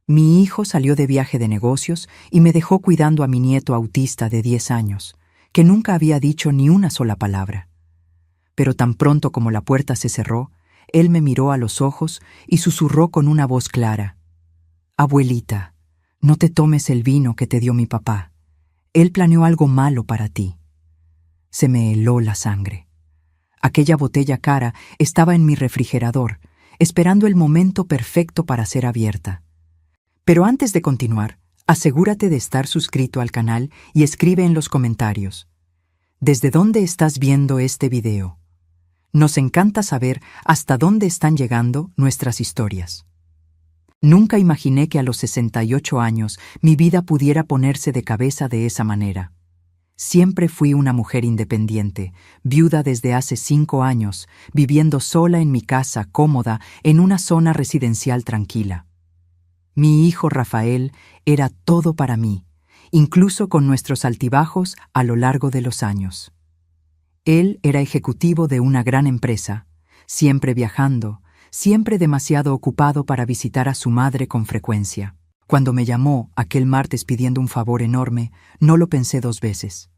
Mi hijo salió de viaje de negocios y me dejó cuidando a mi nieto autista de 10 años, que nunca había dicho ni una sola palabra. Pero tan pronto como la puerta se cerró, él me miró a los ojos y susurró con una voz clara: «Abuelita, no te tomes el vino que te dio mi papá. Él planeó algo malo para ti». Se me heló la sangre. Aquella botella cara estaba en mi refrigerador, esperando el momento perfecto para ser abierta. Pero antes de continuar, asegúrate de estar suscrito al canal y escribe en los comentarios: ¿desde dónde estás viendo este video? Nos encanta saber hasta dónde están llegando nuestras historias. Nunca imaginé que a los 68 años mi vida pudiera ponerse de cabeza de esa manera. Siempre fui una mujer independiente, viuda desde hace 5 años, viviendo sola en mi casa cómoda en una zona residencial tranquila. Mi hijo Rafael era todo para mí, incluso con nuestros altibajos a lo largo de los años. Él era ejecutivo de una gran empresa, siempre viajando, siempre demasiado ocupado para visitar a su madre con frecuencia. Cuando me llamó aquel martes pidiendo un favor enorme, no lo pensé 2 veces.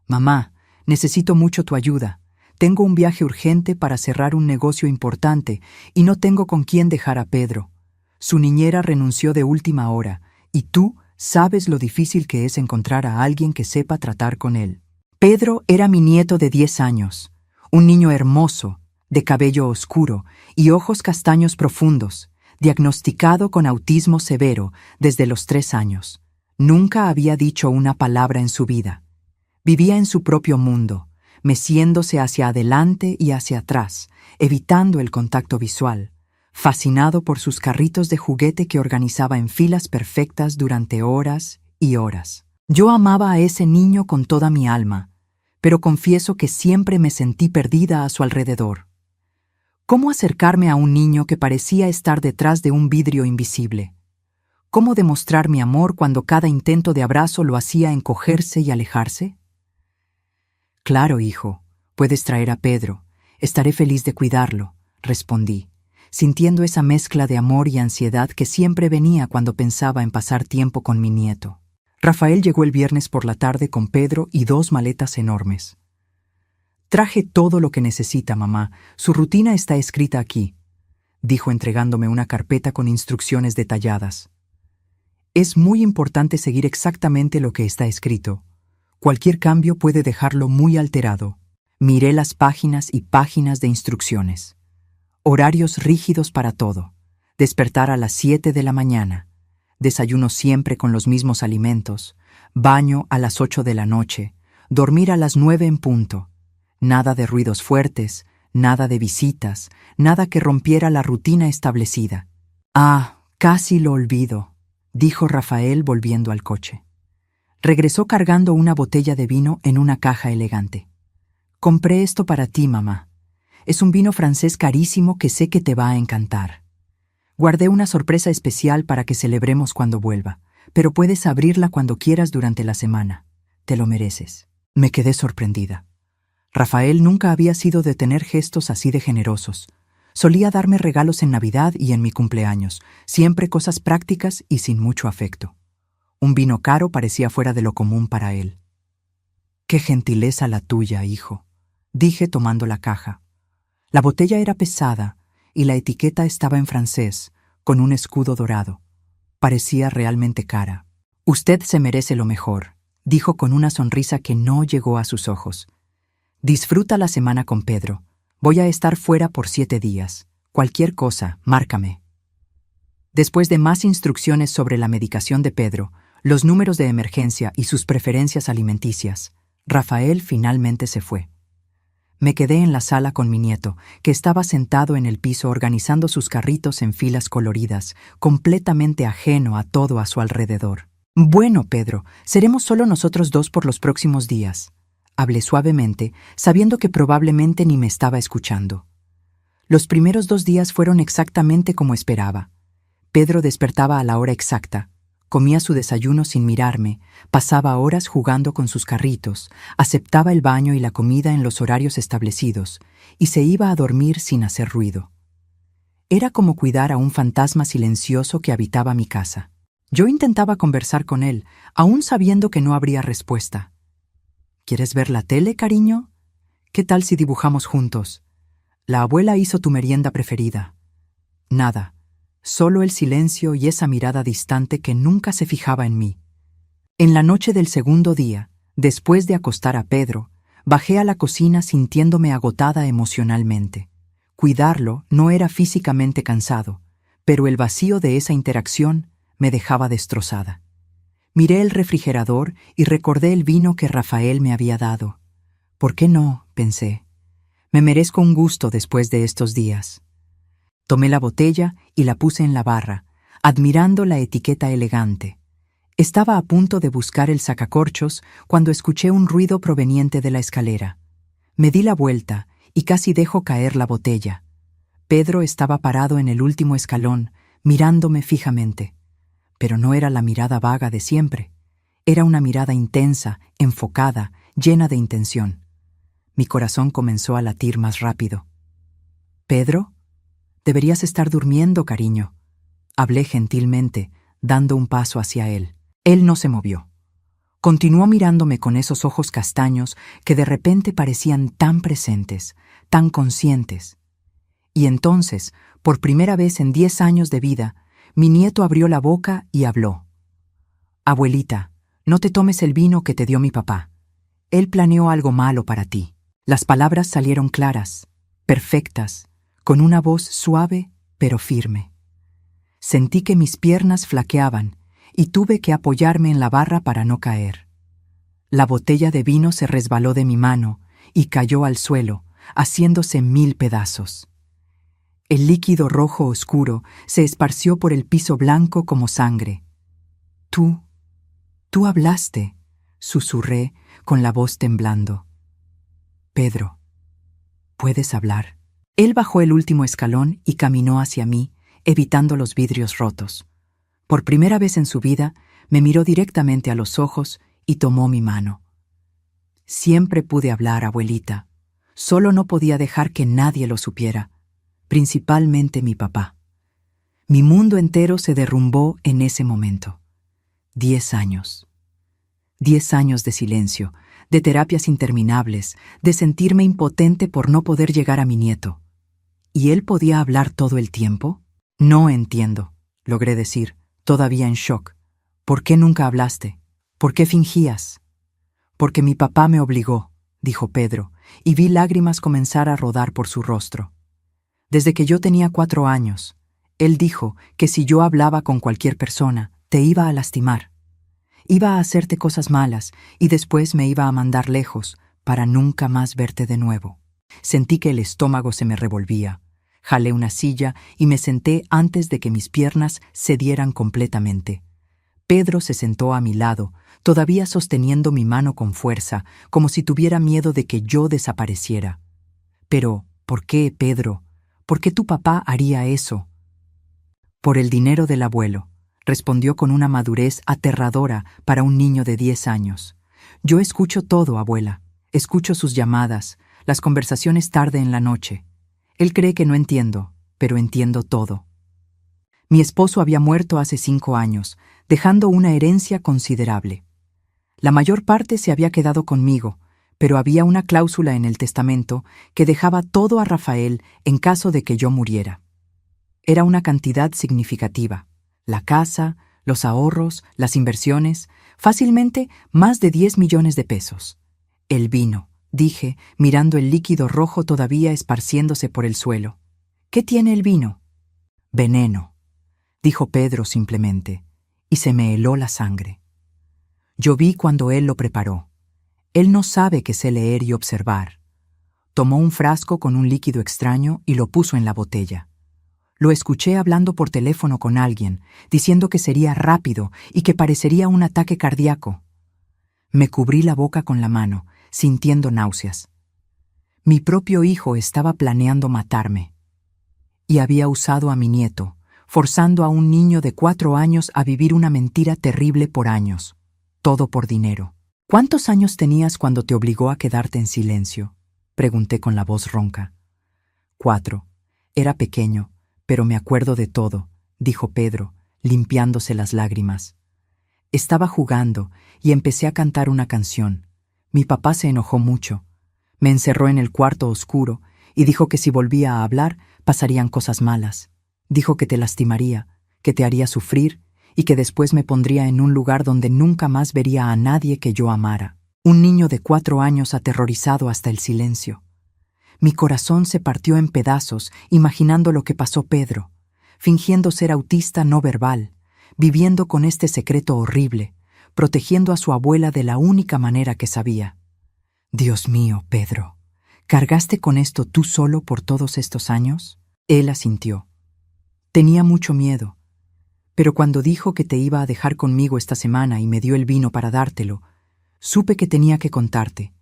«Mamá, necesito mucho tu ayuda. Tengo un viaje urgente para cerrar un negocio importante y no tengo con quién dejar a Pedro. Su niñera renunció de última hora y tú sabes lo difícil que es encontrar a alguien que sepa tratar con él». Pedro era mi nieto de 10 años, un niño hermoso, de cabello oscuro y ojos castaños profundos, diagnosticado con autismo severo desde los 3 años. Nunca había dicho una palabra en su vida. Vivía en su propio mundo, meciéndose hacia adelante y hacia atrás, evitando el contacto visual, fascinado por sus carritos de juguete que organizaba en filas perfectas durante horas y horas. Yo amaba a ese niño con toda mi alma, pero confieso que siempre me sentí perdida a su alrededor. ¿Cómo acercarme a un niño que parecía estar detrás de un vidrio invisible? ¿Cómo demostrar mi amor cuando cada intento de abrazo lo hacía encogerse y alejarse? «Claro, hijo, puedes traer a Pedro. Estaré feliz de cuidarlo», respondí, sintiendo esa mezcla de amor y ansiedad que siempre venía cuando pensaba en pasar tiempo con mi nieto. Rafael llegó el viernes por la tarde con Pedro y 2 maletas enormes. «Traje todo lo que necesita, mamá. Su rutina está escrita aquí», dijo entregándome una carpeta con instrucciones detalladas. «Es muy importante seguir exactamente lo que está escrito. Cualquier cambio puede dejarlo muy alterado». Miré las páginas y páginas de instrucciones. Horarios rígidos para todo. Despertar a las 7 de la mañana. Desayuno siempre con los mismos alimentos. Baño a las 8 de la noche. Dormir a las 9 en punto. Nada de ruidos fuertes, nada de visitas, nada que rompiera la rutina establecida. «Ah, casi lo olvido», dijo Rafael volviendo al coche. Regresó cargando una botella de vino en una caja elegante. «Compré esto para ti, mamá. Es un vino francés carísimo que sé que te va a encantar. Guardé una sorpresa especial para que celebremos cuando vuelva, pero puedes abrirla cuando quieras durante la semana. Te lo mereces». Me quedé sorprendida. Rafael nunca había sido de tener gestos así de generosos. Solía darme regalos en Navidad y en mi cumpleaños, siempre cosas prácticas y sin mucho afecto. Un vino caro parecía fuera de lo común para él. «Qué gentileza la tuya, hijo», dije tomando la caja. La botella era pesada y la etiqueta estaba en francés, con un escudo dorado. Parecía realmente cara. «Usted se merece lo mejor», dijo con una sonrisa que no llegó a sus ojos. «Disfruta la semana con Pedro. Voy a estar fuera por 7 días. Cualquier cosa, márcame». Después de más instrucciones sobre la medicación de Pedro, los números de emergencia y sus preferencias alimenticias, Rafael finalmente se fue. Me quedé en la sala con mi nieto, que estaba sentado en el piso organizando sus carritos en filas coloridas, completamente ajeno a todo a su alrededor. «Bueno, Pedro, seremos solo nosotros 2 por los próximos días», hablé suavemente, sabiendo que probablemente ni me estaba escuchando. Los primeros 2 días fueron exactamente como esperaba. Pedro despertaba a la hora exacta, comía su desayuno sin mirarme, pasaba horas jugando con sus carritos, aceptaba el baño y la comida en los horarios establecidos y se iba a dormir sin hacer ruido. Era como cuidar a un fantasma silencioso que habitaba mi casa. Yo intentaba conversar con él, aún sabiendo que no habría respuesta. ¿Quieres ver la tele, cariño? ¿Qué tal si dibujamos juntos? La abuela hizo tu merienda preferida. Nada, solo el silencio y esa mirada distante que nunca se fijaba en mí. En la noche del segundo día, después de acostar a Pedro, bajé a la cocina sintiéndome agotada emocionalmente. Cuidarlo no era físicamente cansado, pero el vacío de esa interacción me dejaba destrozada. Miré el refrigerador y recordé el vino que Rafael me había dado. ¿Por qué no?, pensé. Me merezco un gusto después de estos días. Tomé la botella y la puse en la barra, admirando la etiqueta elegante. Estaba a punto de buscar el sacacorchos cuando escuché un ruido proveniente de la escalera. Me di la vuelta y casi dejo caer la botella. Pedro estaba parado en el último escalón, mirándome fijamente. Pero no era la mirada vaga de siempre. Era una mirada intensa, enfocada, llena de intención. Mi corazón comenzó a latir más rápido. «¿Pedro? Deberías estar durmiendo, cariño», hablé gentilmente, dando un paso hacia él. Él no se movió. Continuó mirándome con esos ojos castaños que de repente parecían tan presentes, tan conscientes. Y entonces, por primera vez en 10 años de vida, mi nieto abrió la boca y habló. «Abuelita, no te tomes el vino que te dio mi papá. Él planeó algo malo para ti». Las palabras salieron claras, perfectas, con una voz suave pero firme. Sentí que mis piernas flaqueaban y tuve que apoyarme en la barra para no caer. La botella de vino se resbaló de mi mano y cayó al suelo, haciéndose 1000 pedazos. El líquido rojo oscuro se esparció por el piso blanco como sangre. Tú hablaste», susurré con la voz temblando. «Pedro, ¿puedes hablar?». Él bajó el último escalón y caminó hacia mí, evitando los vidrios rotos. Por primera vez en su vida, me miró directamente a los ojos y tomó mi mano. «Siempre pude hablar, abuelita. Solo no podía dejar que nadie lo supiera, principalmente mi papá». Mi mundo entero se derrumbó en ese momento. 10 años. 10 años de silencio, de terapias interminables, de sentirme impotente por no poder llegar a mi nieto. ¿Y él podía hablar todo el tiempo? «No entiendo», logré decir, todavía en shock. «¿Por qué nunca hablaste? ¿Por qué fingías?». «Porque mi papá me obligó», dijo Pedro, y vi lágrimas comenzar a rodar por su rostro. «Desde que yo tenía 4 años, él dijo que si yo hablaba con cualquier persona, te iba a lastimar. Iba a hacerte cosas malas y después me iba a mandar lejos para nunca más verte de nuevo». Sentí que el estómago se me revolvía. Jalé una silla y me senté antes de que mis piernas cedieran completamente. Pedro se sentó a mi lado, todavía sosteniendo mi mano con fuerza, como si tuviera miedo de que yo desapareciera. «Pero, ¿por qué, Pedro? ¿Por qué tu papá haría eso?». «Por el dinero del abuelo», respondió con una madurez aterradora para un niño de 10 años. «Yo escucho todo, abuela. Escucho sus llamadas, las conversaciones tarde en la noche. Él cree que no entiendo, pero entiendo todo». Mi esposo había muerto hace 5 años, dejando una herencia considerable. La mayor parte se había quedado conmigo, pero había una cláusula en el testamento que dejaba todo a Rafael en caso de que yo muriera. Era una cantidad significativa. La casa, los ahorros, las inversiones, fácilmente más de 10 millones de pesos. «El vino», dije, mirando el líquido rojo todavía esparciéndose por el suelo. «¿Qué tiene el vino?». «Veneno», dijo Pedro simplemente, y se me heló la sangre. Yo vi cuando él lo preparó. Él no sabe que sé leer y observar. Tomó un frasco con un líquido extraño y lo puso en la botella. Lo escuché hablando por teléfono con alguien, diciendo que sería rápido y que parecería un ataque cardíaco. Me cubrí la boca con la mano, sintiendo náuseas. Mi propio hijo estaba planeando matarme. Y había usado a mi nieto, forzando a un niño de 4 años a vivir una mentira terrible por años. Todo por dinero. «¿Cuántos años tenías cuando te obligó a quedarte en silencio?», pregunté con la voz ronca. 4. Era pequeño, pero me acuerdo de todo», dijo Pedro, limpiándose las lágrimas. Estaba jugando y empecé a cantar una canción. Mi papá se enojó mucho. Me encerró en el cuarto oscuro y dijo que si volvía a hablar pasarían cosas malas. Dijo que te lastimaría, que te haría sufrir y que después me pondría en un lugar donde nunca más vería a nadie que yo amara. Un niño de 4 años aterrorizado hasta el silencio. Mi corazón se partió en pedazos imaginando lo que pasó Pedro, fingiendo ser autista no verbal, viviendo con este secreto horrible, protegiendo a su abuela de la única manera que sabía. Dios mío, Pedro, ¿cargaste con esto tú solo por todos estos años? Él asintió. Tenía mucho miedo, pero cuando dijo que te iba a dejar conmigo esta semana y me dio el vino para dártelo, supe que tenía que contarte.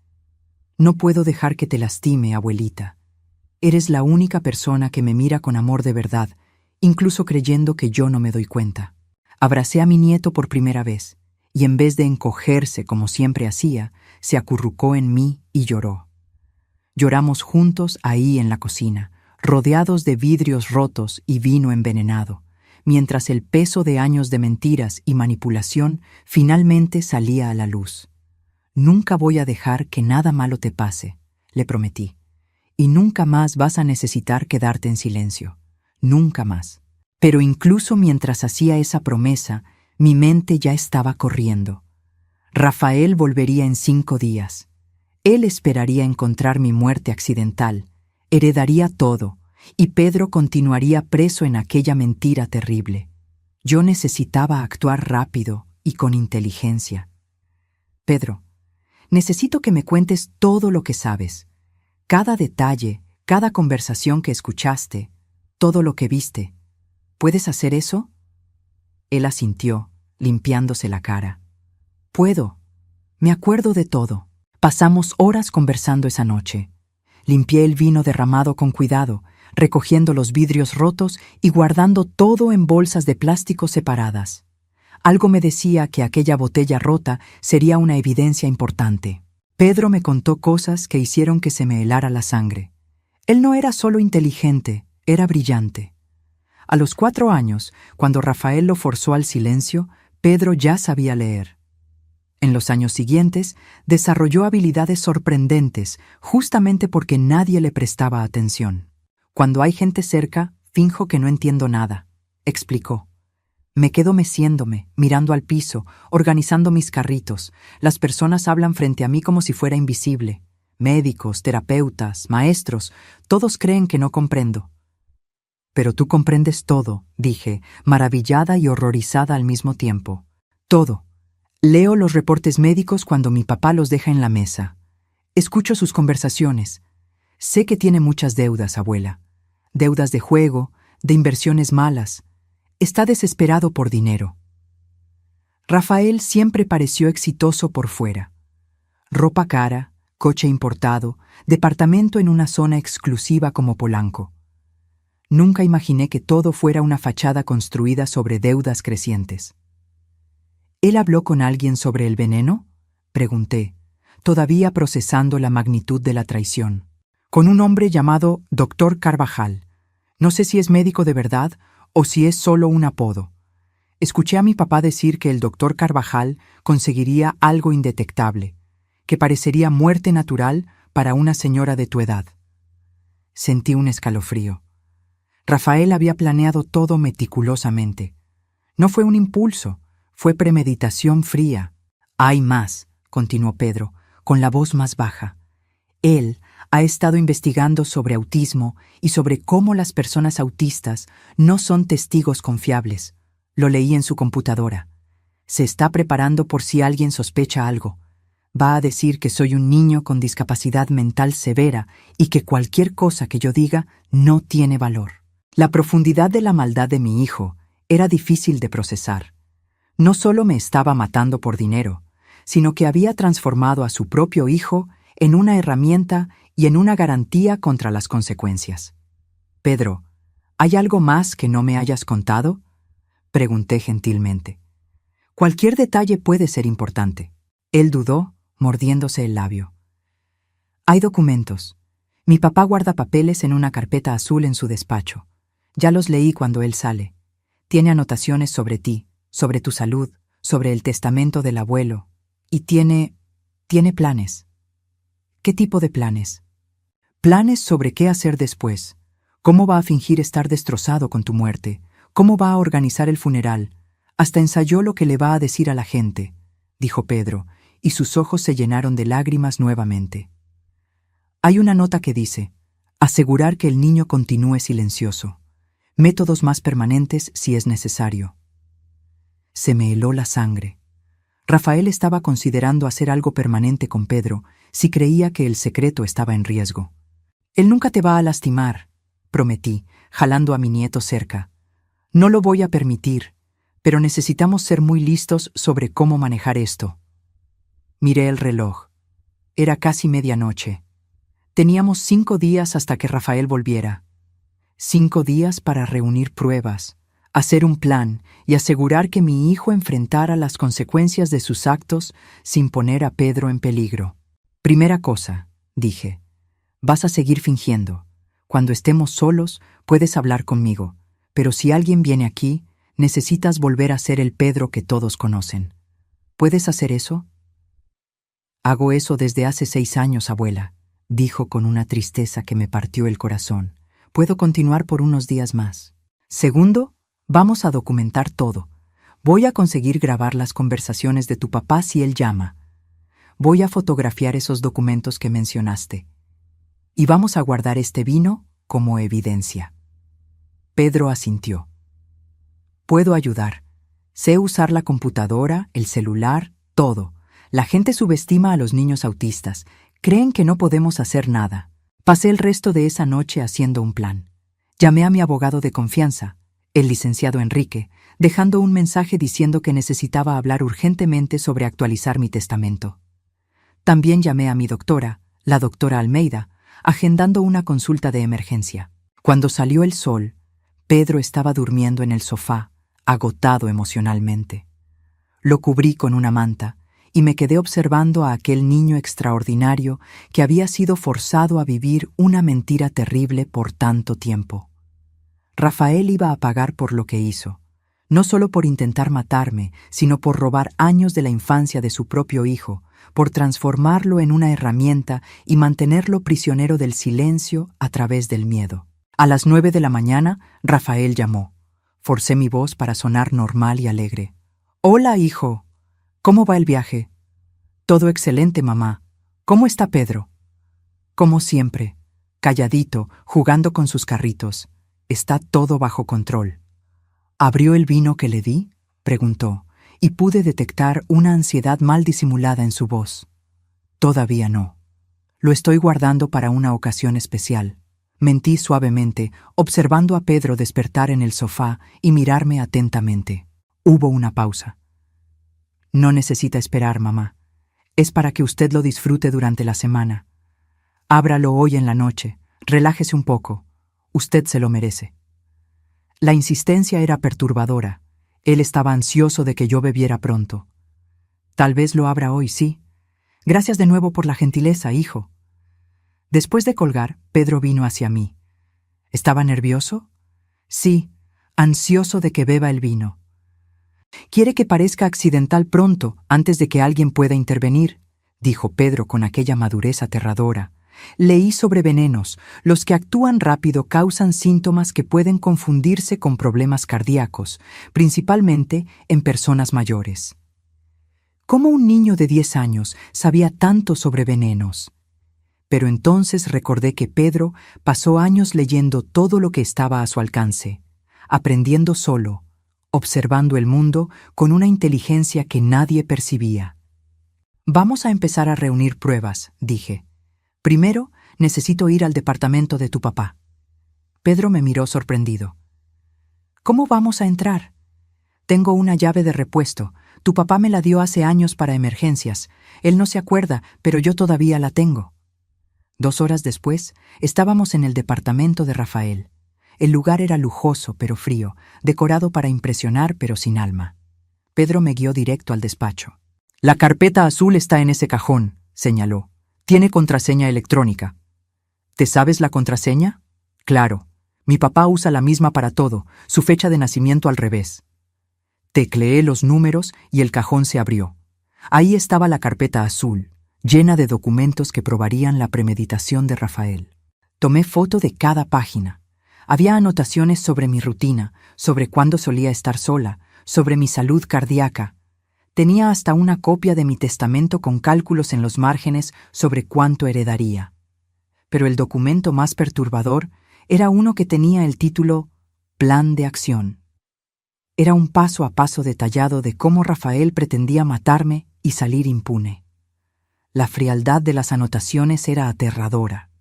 No puedo dejar que te lastime, abuelita. Eres la única persona que me mira con amor de verdad, incluso creyendo que yo no me doy cuenta. Abracé a mi nieto por primera vez, y en vez de encogerse como siempre hacía, se acurrucó en mí y lloró. Lloramos juntos ahí en la cocina, rodeados de vidrios rotos y vino envenenado, mientras el peso de años de mentiras y manipulación finalmente salía a la luz. Nunca voy a dejar que nada malo te pase, le prometí, y nunca más vas a necesitar quedarte en silencio, nunca más. Pero incluso mientras hacía esa promesa, mi mente ya estaba corriendo. Rafael volvería en 5 días. Él esperaría encontrar mi muerte accidental, heredaría todo, y Pedro continuaría preso en aquella mentira terrible. Yo necesitaba actuar rápido y con inteligencia. Pedro, necesito que me cuentes todo lo que sabes, cada detalle, cada conversación que escuchaste, todo lo que viste. ¿Puedes hacer eso? Él asintió, limpiándose la cara. Puedo. Me acuerdo de todo. Pasamos horas conversando esa noche. Limpié el vino derramado con cuidado, recogiendo los vidrios rotos y guardando todo en bolsas de plástico separadas. Algo me decía que aquella botella rota sería una evidencia importante. Pedro me contó cosas que hicieron que se me helara la sangre. Él no era solo inteligente, era brillante. A los 4 años, cuando Rafael lo forzó al silencio, Pedro ya sabía leer. En los años siguientes, desarrolló habilidades sorprendentes, justamente porque nadie le prestaba atención. Cuando hay gente cerca, finjo que no entiendo nada, explicó. Me quedo meciéndome, mirando al piso, organizando mis carritos. Las personas hablan frente a mí como si fuera invisible. Médicos, terapeutas, maestros, todos creen que no comprendo. Pero tú comprendes todo, dije, maravillada y horrorizada al mismo tiempo. Todo. Leo los reportes médicos cuando mi papá los deja en la mesa. Escucho sus conversaciones. Sé que tiene muchas deudas, abuela. Deudas de juego, de inversiones malas. Está desesperado por dinero. Rafael siempre pareció exitoso por fuera. Ropa cara, coche importado, departamento en una zona exclusiva como Polanco. Nunca imaginé que todo fuera una fachada construida sobre deudas crecientes. ¿Él habló con alguien sobre el veneno?, pregunté, todavía procesando la magnitud de la traición. Con un hombre llamado Dr. Carvajal. No sé si es médico de verdad o si es solo un apodo. Escuché a mi papá decir que el Dr. Carvajal conseguiría algo indetectable, que parecería muerte natural para una señora de tu edad. Sentí un escalofrío. Rafael había planeado todo meticulosamente. No fue un impulso, fue premeditación fría. Hay más, continuó Pedro, con la voz más baja. Él ha estado investigando sobre autismo y sobre cómo las personas autistas no son testigos confiables. Lo leí en su computadora. Se está preparando por si alguien sospecha algo. Va a decir que soy un niño con discapacidad mental severa y que cualquier cosa que yo diga no tiene valor. La profundidad de la maldad de mi hijo era difícil de procesar. No solo me estaba matando por dinero, sino que había transformado a su propio hijo en una herramienta y en una garantía contra las consecuencias. Pedro, ¿hay algo más que no me hayas contado?, pregunté gentilmente. Cualquier detalle puede ser importante. Él dudó, mordiéndose el labio. Hay documentos. Mi papá guarda papeles en una carpeta azul en su despacho. Ya los leí cuando él sale. Tiene anotaciones sobre ti, sobre tu salud, sobre el testamento del abuelo. Y tiene planes. ¿Qué tipo de planes? Planes sobre qué hacer después. ¿Cómo va a fingir estar destrozado con tu muerte? ¿Cómo va a organizar el funeral? Hasta ensayó lo que le va a decir a la gente, dijo Pedro, y sus ojos se llenaron de lágrimas nuevamente. Hay una nota que dice: asegurar que el niño continúe silencioso. Métodos más permanentes si es necesario. Se me heló la sangre. Rafael estaba considerando hacer algo permanente con Pedro si creía que el secreto estaba en riesgo. Él nunca te va a lastimar, prometí, jalando a mi nieto cerca. No lo voy a permitir, pero necesitamos ser muy listos sobre cómo manejar esto. Miré el reloj. Era casi medianoche. Teníamos 5 días hasta que Rafael volviera. 5 días para reunir pruebas, hacer un plan y asegurar que mi hijo enfrentara las consecuencias de sus actos sin poner a Pedro en peligro. Primera cosa, dije, vas a seguir fingiendo. Cuando estemos solos, puedes hablar conmigo, pero si alguien viene aquí, necesitas volver a ser el Pedro que todos conocen. ¿Puedes hacer eso? Hago eso desde hace 6 años, abuela, dijo con una tristeza que me partió el corazón. Puedo continuar por unos días más. Segundo, vamos a documentar todo. Voy a conseguir grabar las conversaciones de tu papá si él llama. Voy a fotografiar esos documentos que mencionaste. Y vamos a guardar este vino como evidencia. Pedro asintió. Puedo ayudar. Sé usar la computadora, el celular, todo. La gente subestima a los niños autistas. Creen que no podemos hacer nada. Pasé el resto de esa noche haciendo un plan. Llamé a mi abogado de confianza, el licenciado Enrique, dejando un mensaje diciendo que necesitaba hablar urgentemente sobre actualizar mi testamento. También llamé a mi doctora, la doctora Almeida, agendando una consulta de emergencia. Cuando salió el sol, Pedro estaba durmiendo en el sofá, agotado emocionalmente. Lo cubrí con una manta y me quedé observando a aquel niño extraordinario que había sido forzado a vivir una mentira terrible por tanto tiempo. Rafael iba a pagar por lo que hizo, no solo por intentar matarme, sino por robar años de la infancia de su propio hijo, por transformarlo en una herramienta y mantenerlo prisionero del silencio a través del miedo. A las 9 de la mañana, Rafael llamó. Forcé mi voz para sonar normal y alegre. «Hola, hijo. ¿Cómo va el viaje?» «Todo excelente, mamá. ¿Cómo está Pedro?» «Como siempre, calladito, jugando con sus carritos. Está todo bajo control». «¿Abrió el vino que le di?», preguntó, y pude detectar una ansiedad mal disimulada en su voz. «Todavía no. Lo estoy guardando para una ocasión especial». Mentí suavemente, observando a Pedro despertar en el sofá y mirarme atentamente. Hubo una pausa. «No necesita esperar, mamá. Es para que usted lo disfrute durante la semana. Ábralo hoy en la noche. Relájese un poco. Usted se lo merece». La insistencia era perturbadora. Él estaba ansioso de que yo bebiera pronto. «Tal vez lo abra hoy, sí. Gracias de nuevo por la gentileza, hijo». Después de colgar, Pedro vino hacia mí. ¿Estaba nervioso? Sí, ansioso de que beba el vino. «Quiere que parezca accidental pronto, antes de que alguien pueda intervenir», dijo Pedro con aquella madurez aterradora. «Leí sobre venenos. Los que actúan rápido causan síntomas que pueden confundirse con problemas cardíacos, principalmente en personas mayores». ¿Cómo un niño de 10 años sabía tanto sobre venenos? Pero entonces recordé que Pedro pasó años leyendo todo lo que estaba a su alcance, aprendiendo solo, observando el mundo con una inteligencia que nadie percibía. «Vamos a empezar a reunir pruebas», dije. «Primero, necesito ir al departamento de tu papá». Pedro me miró sorprendido. «¿Cómo vamos a entrar?» «Tengo una llave de repuesto. Tu papá me la dio hace años para emergencias. Él no se acuerda, pero yo todavía la tengo». 2 horas después, estábamos en el departamento de Rafael. El lugar era lujoso pero frío, decorado para impresionar pero sin alma. Pedro me guió directo al despacho. «La carpeta azul está en ese cajón», señaló. «Tiene contraseña electrónica». «¿Te sabes la contraseña?» «Claro. Mi papá usa la misma para todo, su fecha de nacimiento al revés. Tecleé los números y el cajón se abrió. Ahí estaba la carpeta azul, llena de documentos que probarían la premeditación de Rafael. Tomé foto de cada página. Había anotaciones sobre mi rutina, sobre cuándo solía estar sola, sobre mi salud cardíaca. Tenía hasta una copia de mi testamento con cálculos en los márgenes sobre cuánto heredaría. Pero el documento más perturbador era uno que tenía el título Plan de Acción. Era un paso a paso detallado de cómo Rafael pretendía matarme y salir impune. La frialdad de las anotaciones era aterradora.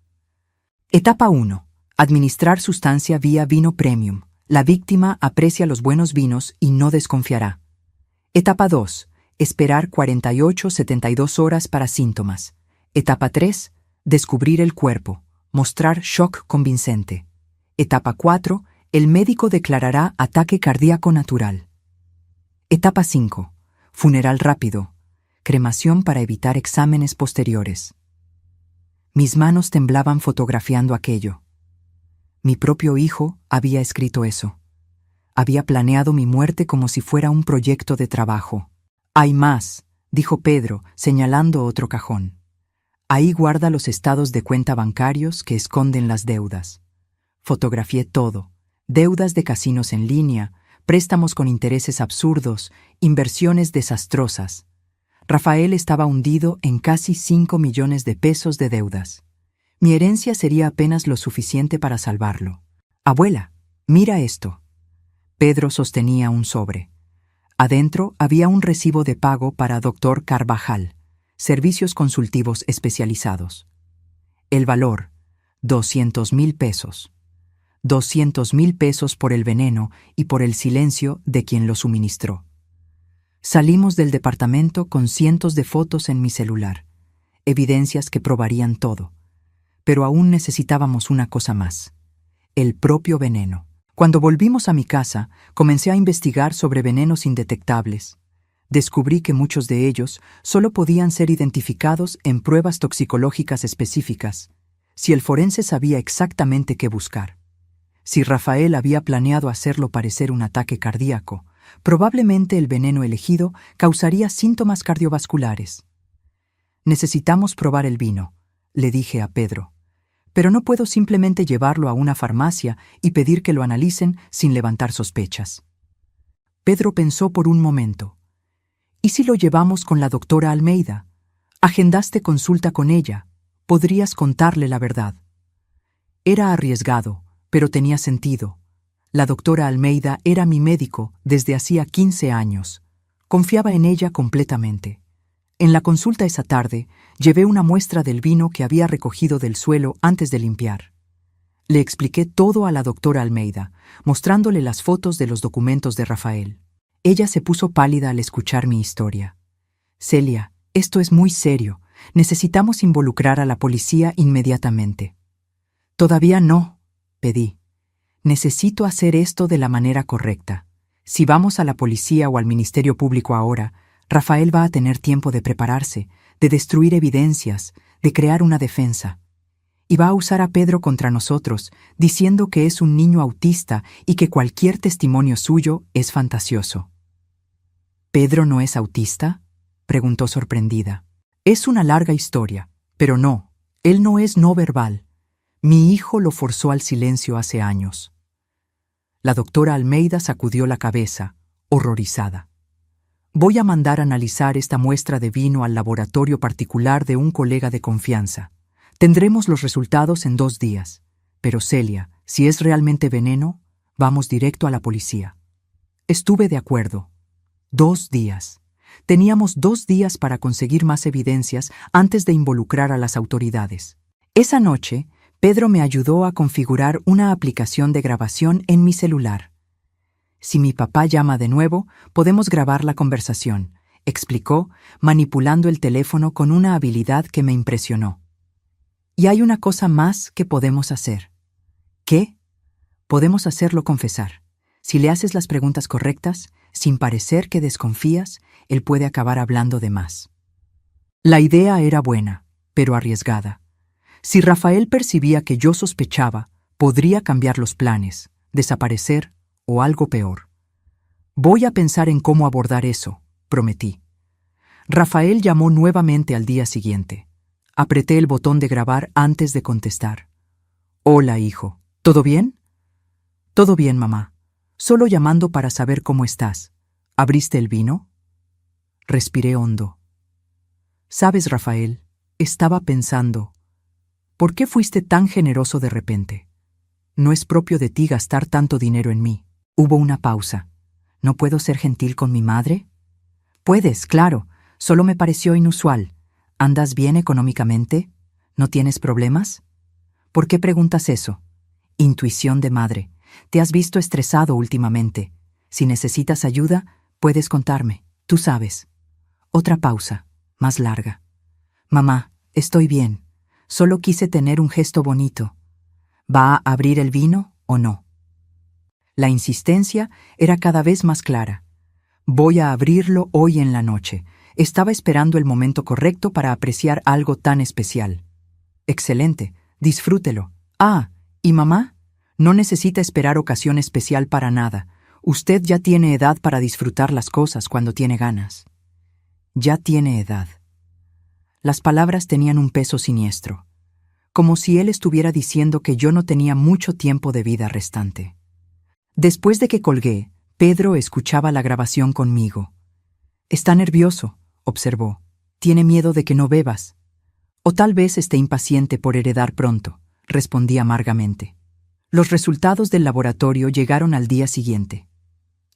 Etapa 1. Administrar sustancia vía vino premium. La víctima aprecia los buenos vinos y no desconfiará. Etapa 2. Esperar 48-72 horas para síntomas. Etapa 3. Descubrir el cuerpo. Mostrar shock convincente. Etapa 4. El médico declarará ataque cardíaco natural. Etapa 5. Funeral rápido. Cremación para evitar exámenes posteriores. Mis manos temblaban fotografiando aquello. Mi propio hijo había escrito eso. Había planeado mi muerte como si fuera un proyecto de trabajo. «Hay más», dijo Pedro, señalando otro cajón. «Ahí guarda los estados de cuenta bancarios que esconden las deudas». Fotografié todo. Deudas de casinos en línea, préstamos con intereses absurdos, inversiones desastrosas. Rafael estaba hundido en casi 5 millones de pesos de deudas. Mi herencia sería apenas lo suficiente para salvarlo. «Abuela, mira esto». Pedro sostenía un sobre. Adentro había un recibo de pago para Dr. Carvajal, servicios consultivos especializados. El valor, 200,000 pesos. 200,000 pesos por el veneno y por el silencio de quien lo suministró. Salimos del departamento con cientos de fotos en mi celular, evidencias que probarían todo. Pero aún necesitábamos una cosa más: el propio veneno. Cuando volvimos a mi casa, comencé a investigar sobre venenos indetectables. Descubrí que muchos de ellos solo podían ser identificados en pruebas toxicológicas específicas, si el forense sabía exactamente qué buscar. Si Rafael había planeado hacerlo parecer un ataque cardíaco, probablemente el veneno elegido causaría síntomas cardiovasculares. «Necesitamos probar el vino», le dije a Pedro. «Pero no puedo simplemente llevarlo a una farmacia y pedir que lo analicen sin levantar sospechas». Pedro pensó por un momento. «¿Y si lo llevamos con la doctora Almeida? Agendaste consulta con ella. Podrías contarle la verdad». Era arriesgado, pero tenía sentido. La doctora Almeida era mi médico desde hacía 15 años. Confiaba en ella completamente. En la consulta esa tarde, llevé una muestra del vino que había recogido del suelo antes de limpiar. Le expliqué todo a la doctora Almeida, mostrándole las fotos de los documentos de Rafael. Ella se puso pálida al escuchar mi historia. «Celia, esto es muy serio. Necesitamos involucrar a la policía inmediatamente». «Todavía no», pedí. «Necesito hacer esto de la manera correcta. Si vamos a la policía o al Ministerio Público ahora, Rafael va a tener tiempo de prepararse, de destruir evidencias, de crear una defensa. Y va a usar a Pedro contra nosotros, diciendo que es un niño autista y que cualquier testimonio suyo es fantasioso». «¿Pedro no es autista?», preguntó sorprendida. «Es una larga historia, pero no, él no es no verbal. Mi hijo lo forzó al silencio hace años». La doctora Almeida sacudió la cabeza, horrorizada. «Voy a mandar a analizar esta muestra de vino al laboratorio particular de un colega de confianza. Tendremos los resultados en 2 días. Pero Celia, si es realmente veneno, vamos directo a la policía». Estuve de acuerdo. 2 días. Teníamos 2 días para conseguir más evidencias antes de involucrar a las autoridades. Esa noche, Pedro me ayudó a configurar una aplicación de grabación en mi celular. «Si mi papá llama de nuevo, podemos grabar la conversación», explicó, manipulando el teléfono con una habilidad que me impresionó. «Y hay una cosa más que podemos hacer». «¿Qué?» «Podemos hacerlo confesar. Si le haces las preguntas correctas, sin parecer que desconfías, él puede acabar hablando de más». La idea era buena, pero arriesgada. Si Rafael percibía que yo sospechaba, Podría cambiar los planes, desaparecer o algo peor. Voy a pensar en cómo abordar eso, prometí. Rafael llamó nuevamente al día siguiente. Apreté el botón de grabar antes de contestar. Hola, hijo. ¿Todo bien? Todo bien, mamá. Solo llamando para saber cómo estás. ¿Abriste el vino? Respiré hondo. Sabes, Rafael, estaba pensando, ¿por qué fuiste tan generoso de repente? No es propio de ti gastar tanto dinero en mí. Hubo una pausa. ¿No puedo ser gentil con mi madre? Puedes, claro. Solo me pareció inusual. ¿Andas bien económicamente? ¿No tienes problemas? ¿Por qué preguntas eso? Intuición de madre. Te has visto estresado últimamente. Si necesitas ayuda, puedes contarme. Tú sabes. Otra pausa, más larga. Mamá, estoy bien. Solo quise tener un gesto bonito. ¿Va a abrir el vino o no? La insistencia era cada vez más clara. Voy a abrirlo hoy en la noche. Estaba esperando el momento correcto para apreciar algo tan especial. Excelente, disfrútelo. Ah, ¿y mamá? No necesita esperar ocasión especial para nada. Usted ya tiene edad para disfrutar las cosas cuando tiene ganas. Ya tiene edad. Las palabras tenían un peso siniestro, como si él estuviera diciendo que yo no tenía mucho tiempo de vida restante. Después de que colgué, Pedro escuchaba la grabación conmigo. Está nervioso, observó. Tiene miedo de que no bebas. O tal vez esté impaciente por heredar pronto, respondí amargamente. Los resultados del laboratorio llegaron al día siguiente.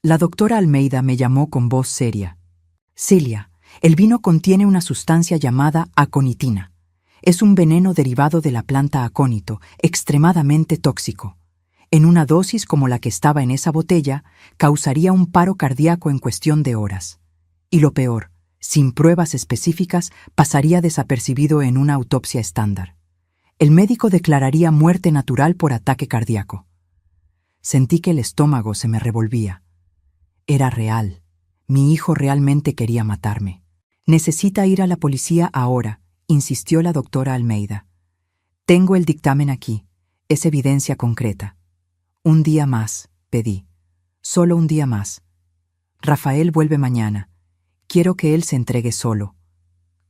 La doctora Almeida me llamó con voz seria. Celia, el vino contiene una sustancia llamada aconitina. Es un veneno derivado de la planta acónito, extremadamente tóxico. En una dosis como la que estaba en esa botella, causaría un paro cardíaco en cuestión de horas. Y lo peor, sin pruebas específicas, pasaría desapercibido en una autopsia estándar. El médico declararía muerte natural por ataque cardíaco. Sentí que el estómago se me revolvía. Era real. Mi hijo realmente quería matarme. Necesita ir a la policía ahora, insistió la doctora Almeida. Tengo el dictamen aquí. Es evidencia concreta. Un día más, pedí. Solo un día más. Rafael vuelve mañana. Quiero que él se entregue solo.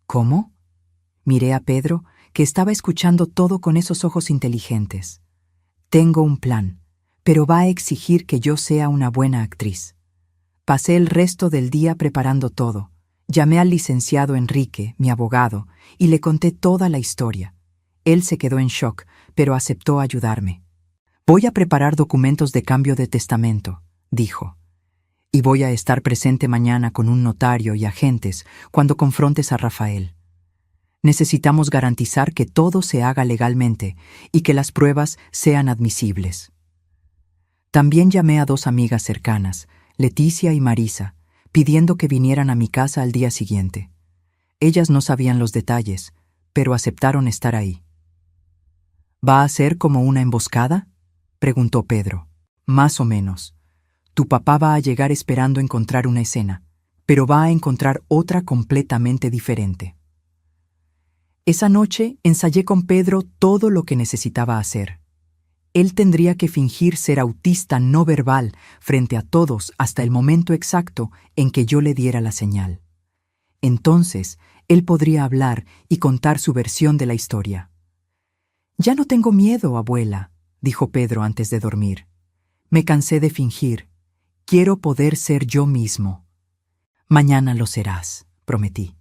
¿Cómo? Miré a Pedro, que estaba escuchando todo con esos ojos inteligentes. Tengo un plan, pero va a exigir que yo sea una buena actriz. Pasé el resto del día preparando todo. Llamé al licenciado Enrique, mi abogado, y le conté toda la historia. Él se quedó en shock, pero aceptó ayudarme. Voy a preparar documentos de cambio de testamento, dijo. Y voy a estar presente mañana con un notario y agentes cuando confrontes a Rafael. Necesitamos garantizar que todo se haga legalmente y que las pruebas sean admisibles. También llamé a 2 amigas cercanas, Leticia y Marisa, pidiendo que vinieran a mi casa al día siguiente. Ellas no sabían los detalles, pero aceptaron estar ahí. ¿Va a ser como una emboscada?, preguntó Pedro. Más o menos. Tu papá va a llegar esperando encontrar una escena, pero va a encontrar otra completamente diferente. Esa noche ensayé con Pedro todo lo que necesitaba hacer. Él tendría que fingir ser autista no verbal frente a todos hasta el momento exacto en que yo le diera la señal. Entonces, él podría hablar y contar su versión de la historia. «Ya no tengo miedo, abuela», dijo Pedro antes de dormir. «Me cansé de fingir. Quiero poder ser yo mismo». «Mañana lo serás», prometí,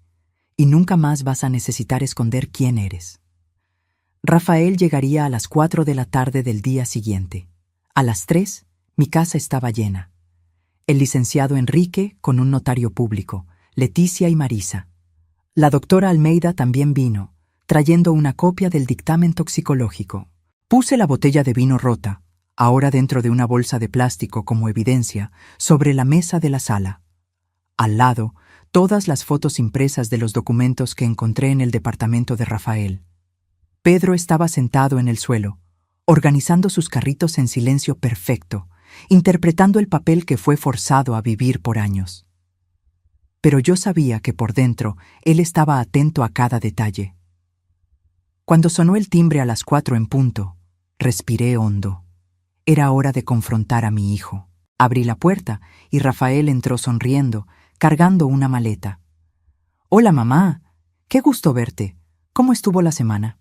«y nunca más vas a necesitar esconder quién eres». Rafael llegaría a las 4 de la tarde del día siguiente. A las 3, mi casa estaba llena. El licenciado Enrique con un notario público, Leticia y Marisa. La doctora Almeida también vino, trayendo una copia del dictamen toxicológico. Puse la botella de vino rota, ahora dentro de una bolsa de plástico como evidencia, sobre la mesa de la sala. Al lado, todas las fotos impresas de los documentos que encontré en el departamento de Rafael. Pedro estaba sentado en el suelo, organizando sus carritos en silencio perfecto, interpretando el papel que fue forzado a vivir por años. Pero yo sabía que por dentro él estaba atento a cada detalle. Cuando sonó el timbre a las 4 en punto, Respiré hondo. Era hora de confrontar a mi hijo. Abrí la puerta y Rafael entró sonriendo, cargando una maleta. «Hola, mamá. Qué gusto verte. ¿Cómo estuvo la semana?»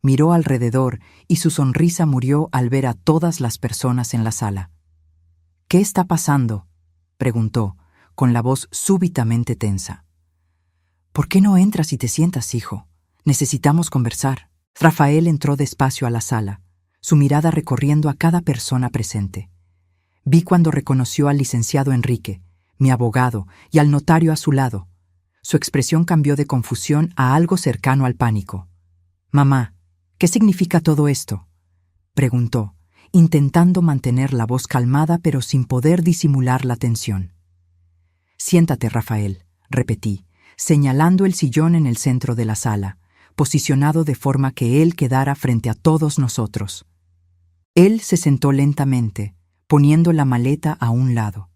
Miró alrededor y su sonrisa murió al ver a todas las personas en la sala. «¿Qué está pasando?», preguntó, con la voz súbitamente tensa. «¿Por qué no entras y te sientas, hijo? Necesitamos conversar». Rafael entró despacio a la sala, su mirada recorriendo a cada persona presente. Vi cuando reconoció al licenciado Enrique, mi abogado, y al notario a su lado. Su expresión cambió de confusión a algo cercano al pánico. «Mamá, ¿qué significa todo esto?», preguntó, intentando mantener la voz calmada pero sin poder disimular la tensión. «Siéntate, Rafael», repetí, señalando el sillón en el centro de la sala, posicionado de forma que él quedara frente a todos nosotros. Él se sentó lentamente, poniendo la maleta a un lado.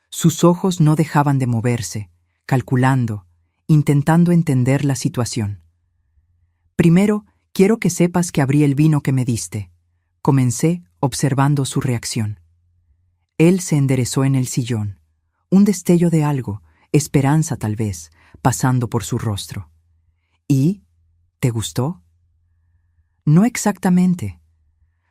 Sus ojos no dejaban de moverse, calculando, intentando entender la situación. «Primero, quiero que sepas que abrí el vino que me diste», comencé observando su reacción. Él se enderezó en el sillón, un destello de algo, esperanza tal vez, pasando por su rostro. «¿Y? ¿Te gustó?» «No exactamente.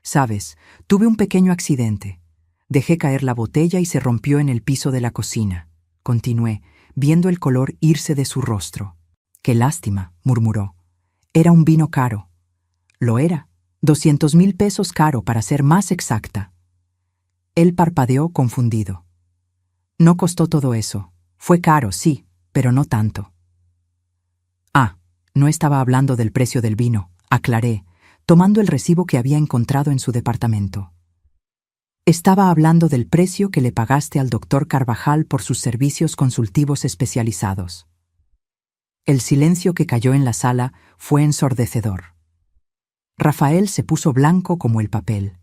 Sabes, tuve un pequeño accidente. Dejé caer la botella y se rompió en el piso de la cocina», continué, viendo el color irse de su rostro. «Qué lástima», murmuró. «Era un vino caro». «Lo era. 200,000 pesos caro, para ser más exacta». Él parpadeó confundido. «No costó todo eso. Fue caro, sí, pero no tanto». «Ah, no estaba hablando del precio del vino», aclaré, tomando el recibo que había encontrado en su departamento. «Estaba hablando del precio que le pagaste al doctor Carvajal por sus servicios consultivos especializados». El silencio que cayó en la sala fue ensordecedor. Rafael se puso blanco como el papel.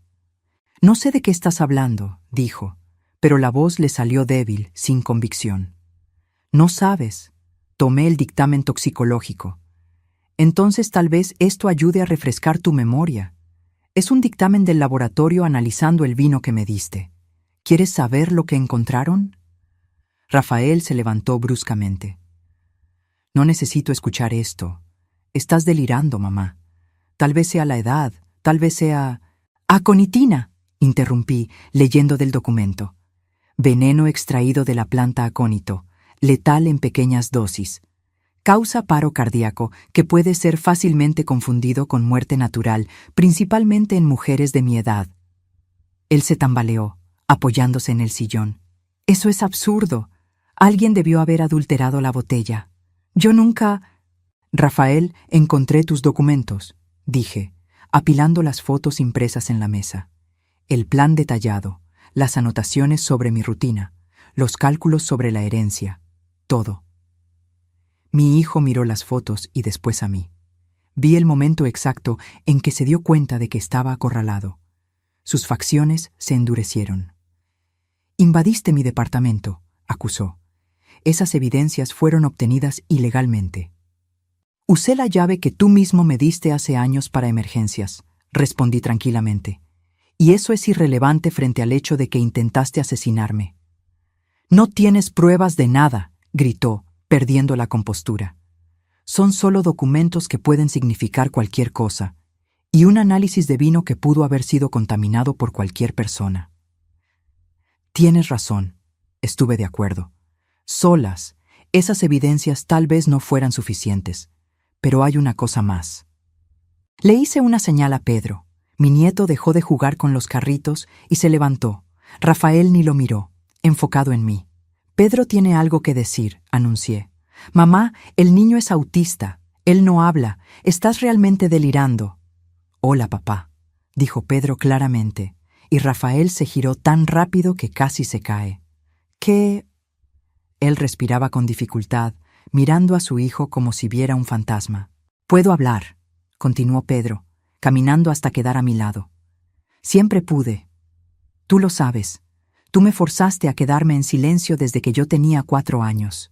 «No sé de qué estás hablando», dijo, pero la voz le salió débil, sin convicción. «No sabes. Tomé el dictamen toxicológico. Entonces tal vez esto ayude a refrescar tu memoria. Es un dictamen del laboratorio analizando el vino que me diste. ¿Quieres saber lo que encontraron?» Rafael se levantó bruscamente. «No necesito escuchar esto. Estás delirando, mamá. Tal vez sea la edad, tal vez sea...» «Aconitina», interrumpí, leyendo del documento. «Veneno extraído de la planta acónito, letal en pequeñas dosis. Causa paro cardíaco que puede ser fácilmente confundido con muerte natural, principalmente en mujeres de mi edad». Él se tambaleó, apoyándose en el sillón. «Eso es absurdo. Alguien debió haber adulterado la botella. Yo nunca...» «Rafael, encontré tus documentos», dije, apilando las fotos impresas en la mesa. El plan detallado, las anotaciones sobre mi rutina, los cálculos sobre la herencia, todo. Mi hijo miró las fotos y después a mí. Vi el momento exacto en que se dio cuenta de que estaba acorralado. Sus facciones se endurecieron. «Invadiste mi departamento», acusó. «Esas evidencias fueron obtenidas ilegalmente». «Usé la llave que tú mismo me diste hace años para emergencias», respondí tranquilamente. «Y eso es irrelevante frente al hecho de que intentaste asesinarme». «No tienes pruebas de nada», gritó, perdiendo la compostura. «Son solo documentos que pueden significar cualquier cosa, y un análisis de vino que pudo haber sido contaminado por cualquier persona». «Tienes razón», estuve de acuerdo. «Solas, esas evidencias tal vez no fueran suficientes, pero hay una cosa más». Le hice una señal a Pedro. Mi nieto dejó de jugar con los carritos y se levantó. Rafael ni lo miró, enfocado en mí. «Pedro tiene algo que decir», anuncié. «Mamá, el niño es autista. Él no habla. Estás realmente delirando». «Hola, papá», dijo Pedro claramente, y Rafael se giró tan rápido que casi se cae. «¿Qué...?» Él respiraba con dificultad, mirando a su hijo como si viera un fantasma. «Puedo hablar», continuó Pedro, caminando hasta quedar a mi lado. «Siempre pude. Tú lo sabes. Tú me forzaste a quedarme en silencio desde que yo tenía 4 años».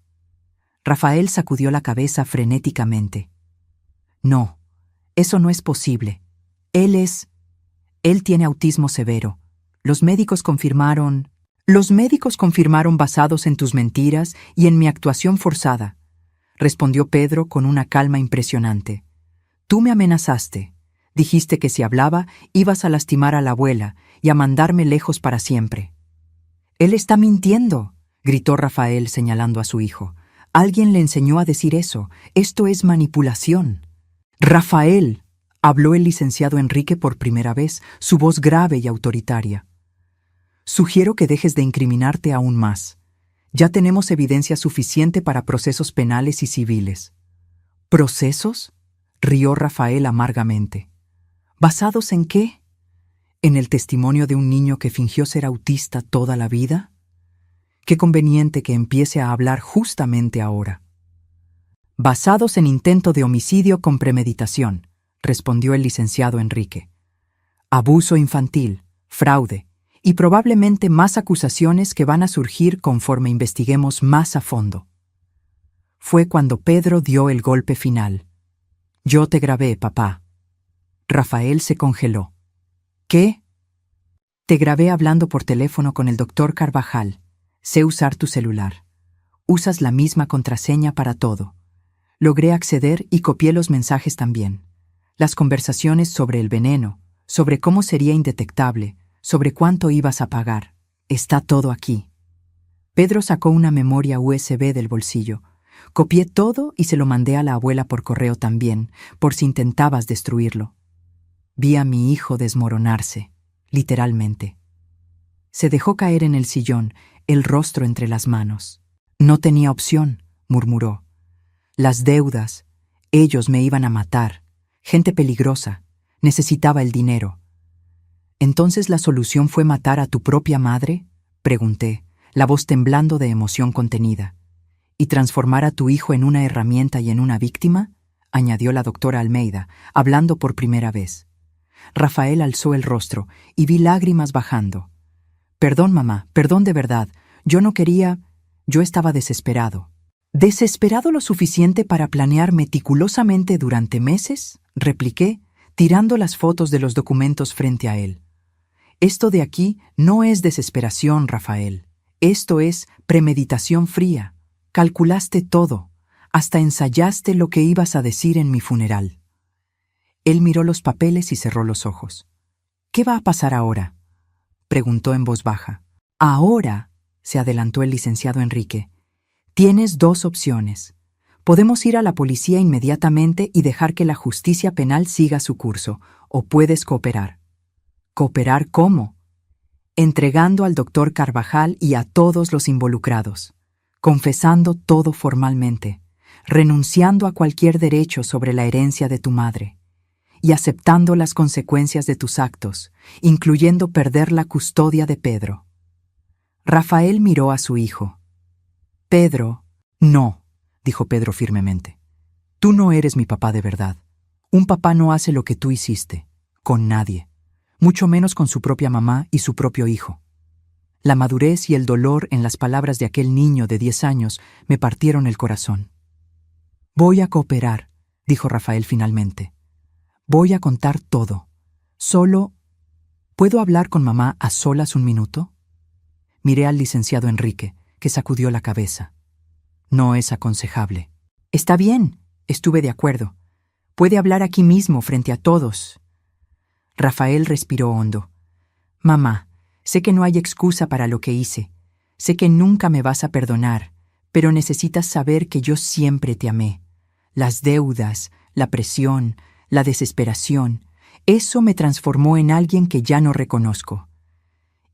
Rafael sacudió la cabeza frenéticamente. «No, eso no es posible. Él es...» Él tiene autismo severo. Los médicos confirmaron basados en tus mentiras y en mi actuación forzada, respondió Pedro con una calma impresionante. Tú me amenazaste. Dijiste que si hablaba, ibas a lastimar a la abuela y a mandarme lejos para siempre. Él está mintiendo, gritó Rafael señalando a su hijo. Alguien le enseñó a decir eso. Esto es manipulación. Rafael, habló el licenciado Enrique por primera vez, su voz grave y autoritaria. Sugiero que dejes de incriminarte aún más. Ya tenemos evidencia suficiente para procesos penales y civiles. ¿Procesos?, rió Rafael amargamente. ¿Basados en qué? ¿En el testimonio de un niño que fingió ser autista toda la vida? Qué conveniente que empiece a hablar justamente ahora. Basados en intento de homicidio con premeditación, respondió el licenciado Enrique. Abuso infantil, fraude y probablemente más acusaciones que van a surgir conforme investiguemos más a fondo. Fue cuando Pedro dio el golpe final. Yo te grabé, papá. Rafael se congeló. ¿Qué? Te grabé hablando por teléfono con el doctor Carvajal. Sé usar tu celular. Usas la misma contraseña para todo. Logré acceder y copié los mensajes también. Las conversaciones sobre el veneno, sobre cómo sería indetectable, sobre cuánto ibas a pagar. Está todo aquí. Pedro sacó una memoria USB del bolsillo. Copié todo y se lo mandé a la abuela por correo también, por si intentabas destruirlo. Vi a mi hijo desmoronarse, literalmente. Se dejó caer en el sillón, el rostro entre las manos. No tenía opción, murmuró. Las deudas, ellos me iban a matar. Gente peligrosa, necesitaba el dinero. ¿Entonces la solución fue matar a tu propia madre?, pregunté, la voz temblando de emoción contenida. ¿Y transformar a tu hijo en una herramienta y en una víctima?, añadió la doctora Almeida, hablando por primera vez. Rafael alzó el rostro y vi lágrimas bajando. Perdón, mamá, perdón de verdad. Yo no quería. Yo estaba desesperado. ¿Desesperado lo suficiente para planear meticulosamente durante meses?, repliqué, tirando las fotos de los documentos frente a él. Esto de aquí no es desesperación, Rafael. Esto es premeditación fría. Calculaste todo. Hasta ensayaste lo que ibas a decir en mi funeral. Él miró los papeles y cerró los ojos. ¿Qué va a pasar ahora?, preguntó en voz baja. Ahora, se adelantó el licenciado Enrique, tienes dos opciones. Podemos ir a la policía inmediatamente y dejar que la justicia penal siga su curso, o puedes cooperar. ¿Cooperar cómo? Entregando al doctor Carvajal y a todos los involucrados, confesando todo formalmente, renunciando a cualquier derecho sobre la herencia de tu madre, y aceptando las consecuencias de tus actos, incluyendo perder la custodia de Pedro. Rafael miró a su hijo. Pedro, no, dijo Pedro firmemente. Tú no eres mi papá de verdad. Un papá no hace lo que tú hiciste, con nadie, mucho menos con su propia mamá y su propio hijo. La madurez y el dolor en las palabras de aquel niño de 10 años me partieron el corazón. Voy a cooperar, dijo Rafael finalmente. Voy a contar todo. Solo, ¿puedo hablar con mamá a solas un minuto? Miré al licenciado Enrique, que sacudió la cabeza. No es aconsejable. Está bien, estuve de acuerdo. Puede hablar aquí mismo frente a todos. Rafael respiró hondo. Mamá, sé que no hay excusa para lo que hice. Sé que nunca me vas a perdonar, pero necesitas saber que yo siempre te amé. Las deudas, la presión, la desesperación, eso me transformó en alguien que ya no reconozco.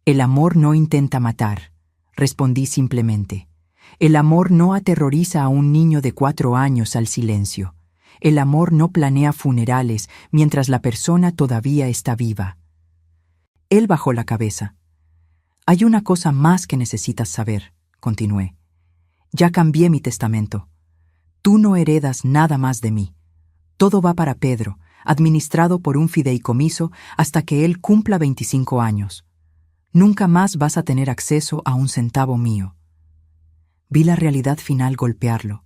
El amor no intenta matar, respondí simplemente. El amor no aterroriza a un niño de 4 años al silencio. El amor no planea funerales mientras la persona todavía está viva. Él bajó la cabeza. Hay una cosa más que necesitas saber, continué. Ya cambié mi testamento. Tú no heredas nada más de mí. Todo va para Pedro, administrado por un fideicomiso hasta que él cumpla 25 años. Nunca más vas a tener acceso a un centavo mío. Vi la realidad final golpearlo.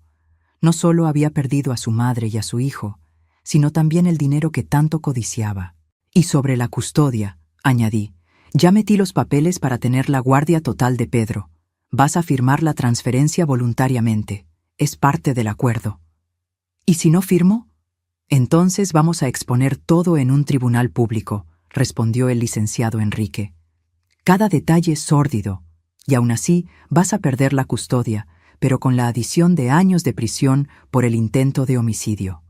No solo había perdido a su madre y a su hijo, sino también el dinero que tanto codiciaba. Y sobre la custodia, añadí, ya metí los papeles para tener la guardia total de Pedro. Vas a firmar la transferencia voluntariamente. Es parte del acuerdo. ¿Y si no firmo? Entonces vamos a exponer todo en un tribunal público, respondió el licenciado Enrique. Cada detalle es sórdido, y aún así vas a perder la custodia, pero con la adición de años de prisión por el intento de homicidio.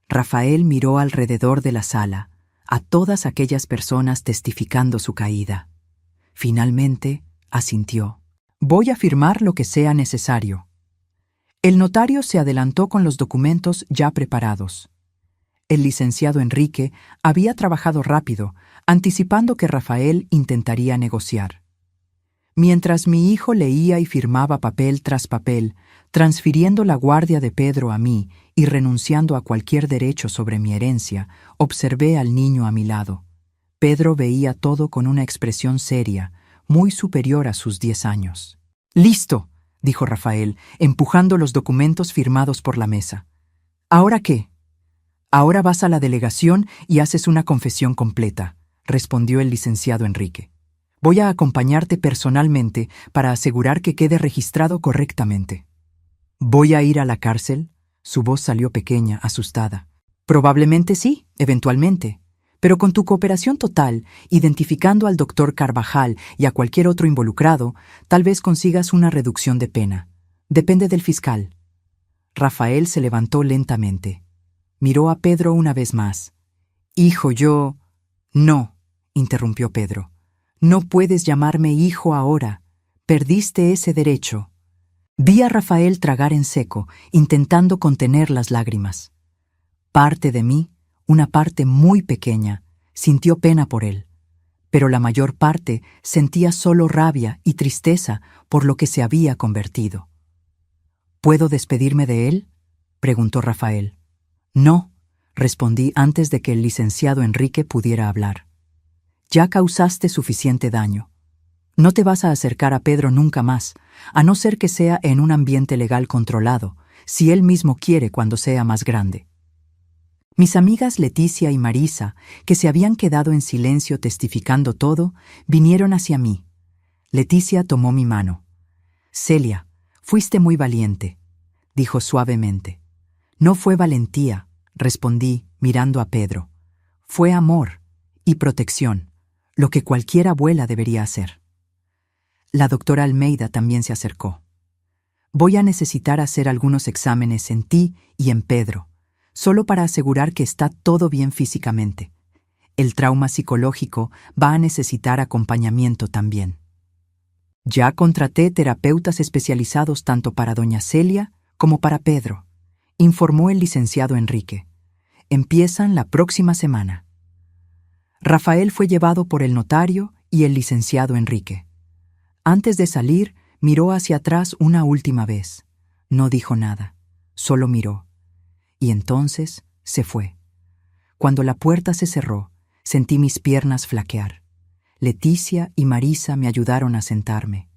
Rafael miró alrededor de la sala, a todas aquellas personas testificando su caída. Finalmente, asintió. Voy a firmar lo que sea necesario. El notario se adelantó con los documentos ya preparados. El licenciado Enrique había trabajado rápido, anticipando que Rafael intentaría negociar. Mientras mi hijo leía y firmaba papel tras papel, transfiriendo la guardia de Pedro a mí y renunciando a cualquier derecho sobre mi herencia, observé al niño a mi lado. Pedro veía todo con una expresión seria, muy superior a sus 10 años. «¡Listo!», dijo Rafael, empujando los documentos firmados por la mesa. «¿Ahora qué?». «Ahora vas a la delegación y haces una confesión completa», respondió el licenciado Enrique. «Voy a acompañarte personalmente para asegurar que quede registrado correctamente». «¿Voy a ir a la cárcel?», su voz salió pequeña, asustada. «Probablemente sí, eventualmente. Pero con tu cooperación total, identificando al doctor Carvajal y a cualquier otro involucrado, tal vez consigas una reducción de pena. Depende del fiscal». Rafael se levantó lentamente. Miró a Pedro una vez más. «Hijo, yo...». «No», interrumpió Pedro. «No puedes llamarme hijo ahora. Perdiste ese derecho». Vi a Rafael tragar en seco, intentando contener las lágrimas. Parte de mí, una parte muy pequeña, sintió pena por él, pero la mayor parte sentía solo rabia y tristeza por lo que se había convertido. «¿Puedo despedirme de él?», preguntó Rafael. «No», respondí antes de que el licenciado Enrique pudiera hablar. «Ya causaste suficiente daño. No te vas a acercar a Pedro nunca más, a no ser que sea en un ambiente legal controlado, si él mismo quiere cuando sea más grande». Mis amigas Leticia y Marisa, que se habían quedado en silencio testificando todo, vinieron hacia mí. Leticia tomó mi mano. «Celia, fuiste muy valiente», dijo suavemente. «No fue valentía», respondí, mirando a Pedro. «Fue amor y protección, lo que cualquier abuela debería hacer». La doctora Almeida también se acercó. «Voy a necesitar hacer algunos exámenes en ti y en Pedro, solo para asegurar que está todo bien físicamente. El trauma psicológico va a necesitar acompañamiento también». «Ya contraté terapeutas especializados tanto para doña Celia como para Pedro», informó el licenciado Enrique. «Empiezan la próxima semana». Rafael fue llevado por el notario y el licenciado Enrique. Antes de salir, miró hacia atrás una última vez. No dijo nada, solo miró. Y entonces se fue. Cuando la puerta se cerró, sentí mis piernas flaquear. Leticia y Marisa me ayudaron a sentarme.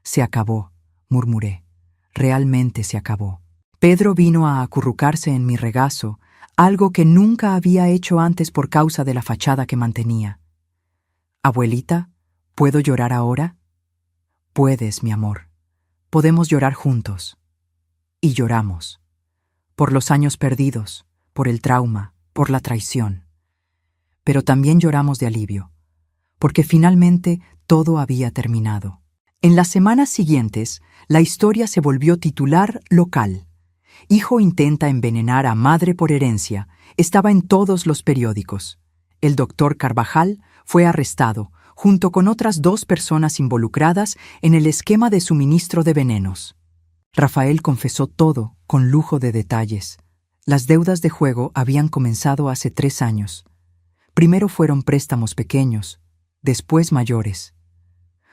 «Se acabó», murmuré. «Realmente se acabó». Pedro vino a acurrucarse en mi regazo, algo que nunca había hecho antes por causa de la fachada que mantenía. «Abuelita, ¿puedo llorar ahora?». «Puedes, mi amor. Podemos llorar juntos». Y lloramos. Por los años perdidos, por el trauma, por la traición. Pero también lloramos de alivio, porque finalmente todo había terminado. En las semanas siguientes, la historia se volvió titular local. «Hijo intenta envenenar a madre por herencia», estaba en todos los periódicos. El doctor Carvajal fue arrestado, junto con otras 2 personas involucradas en el esquema de suministro de venenos. Rafael confesó todo, con lujo de detalles. Las deudas de juego habían comenzado hace 3 años. Primero fueron préstamos pequeños, después mayores.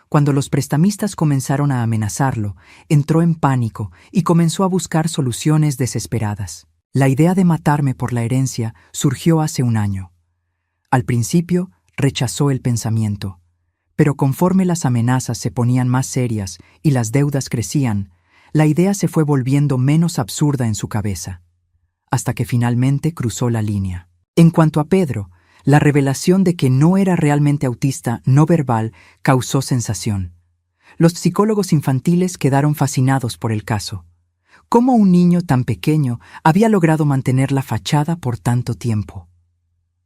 Cuando los prestamistas comenzaron a amenazarlo, entró en pánico y comenzó a buscar soluciones desesperadas. La idea de matarme por la herencia surgió hace 1 año. Al principio, rechazó el pensamiento, pero conforme las amenazas se ponían más serias y las deudas crecían, la idea se fue volviendo menos absurda en su cabeza, hasta que finalmente cruzó la línea. En cuanto a Pedro, La revelación de que no era realmente autista no verbal causó sensación. Los psicólogos infantiles quedaron fascinados por el caso. ¿Cómo un niño tan pequeño había logrado mantener la fachada por tanto tiempo?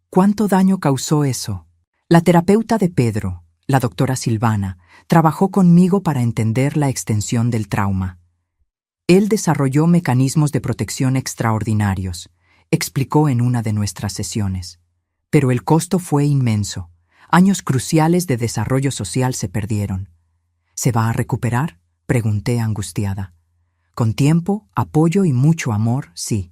¿Cuánto daño causó eso? La terapeuta de Pedro, la doctora Silvana, trabajó conmigo para entender la extensión del trauma. Él desarrolló mecanismos de protección extraordinarios, explicó en una de nuestras sesiones. Pero el costo fue inmenso. Años cruciales de desarrollo social se perdieron. ¿Se va a recuperar?, pregunté angustiada. Con tiempo, apoyo y mucho amor, sí.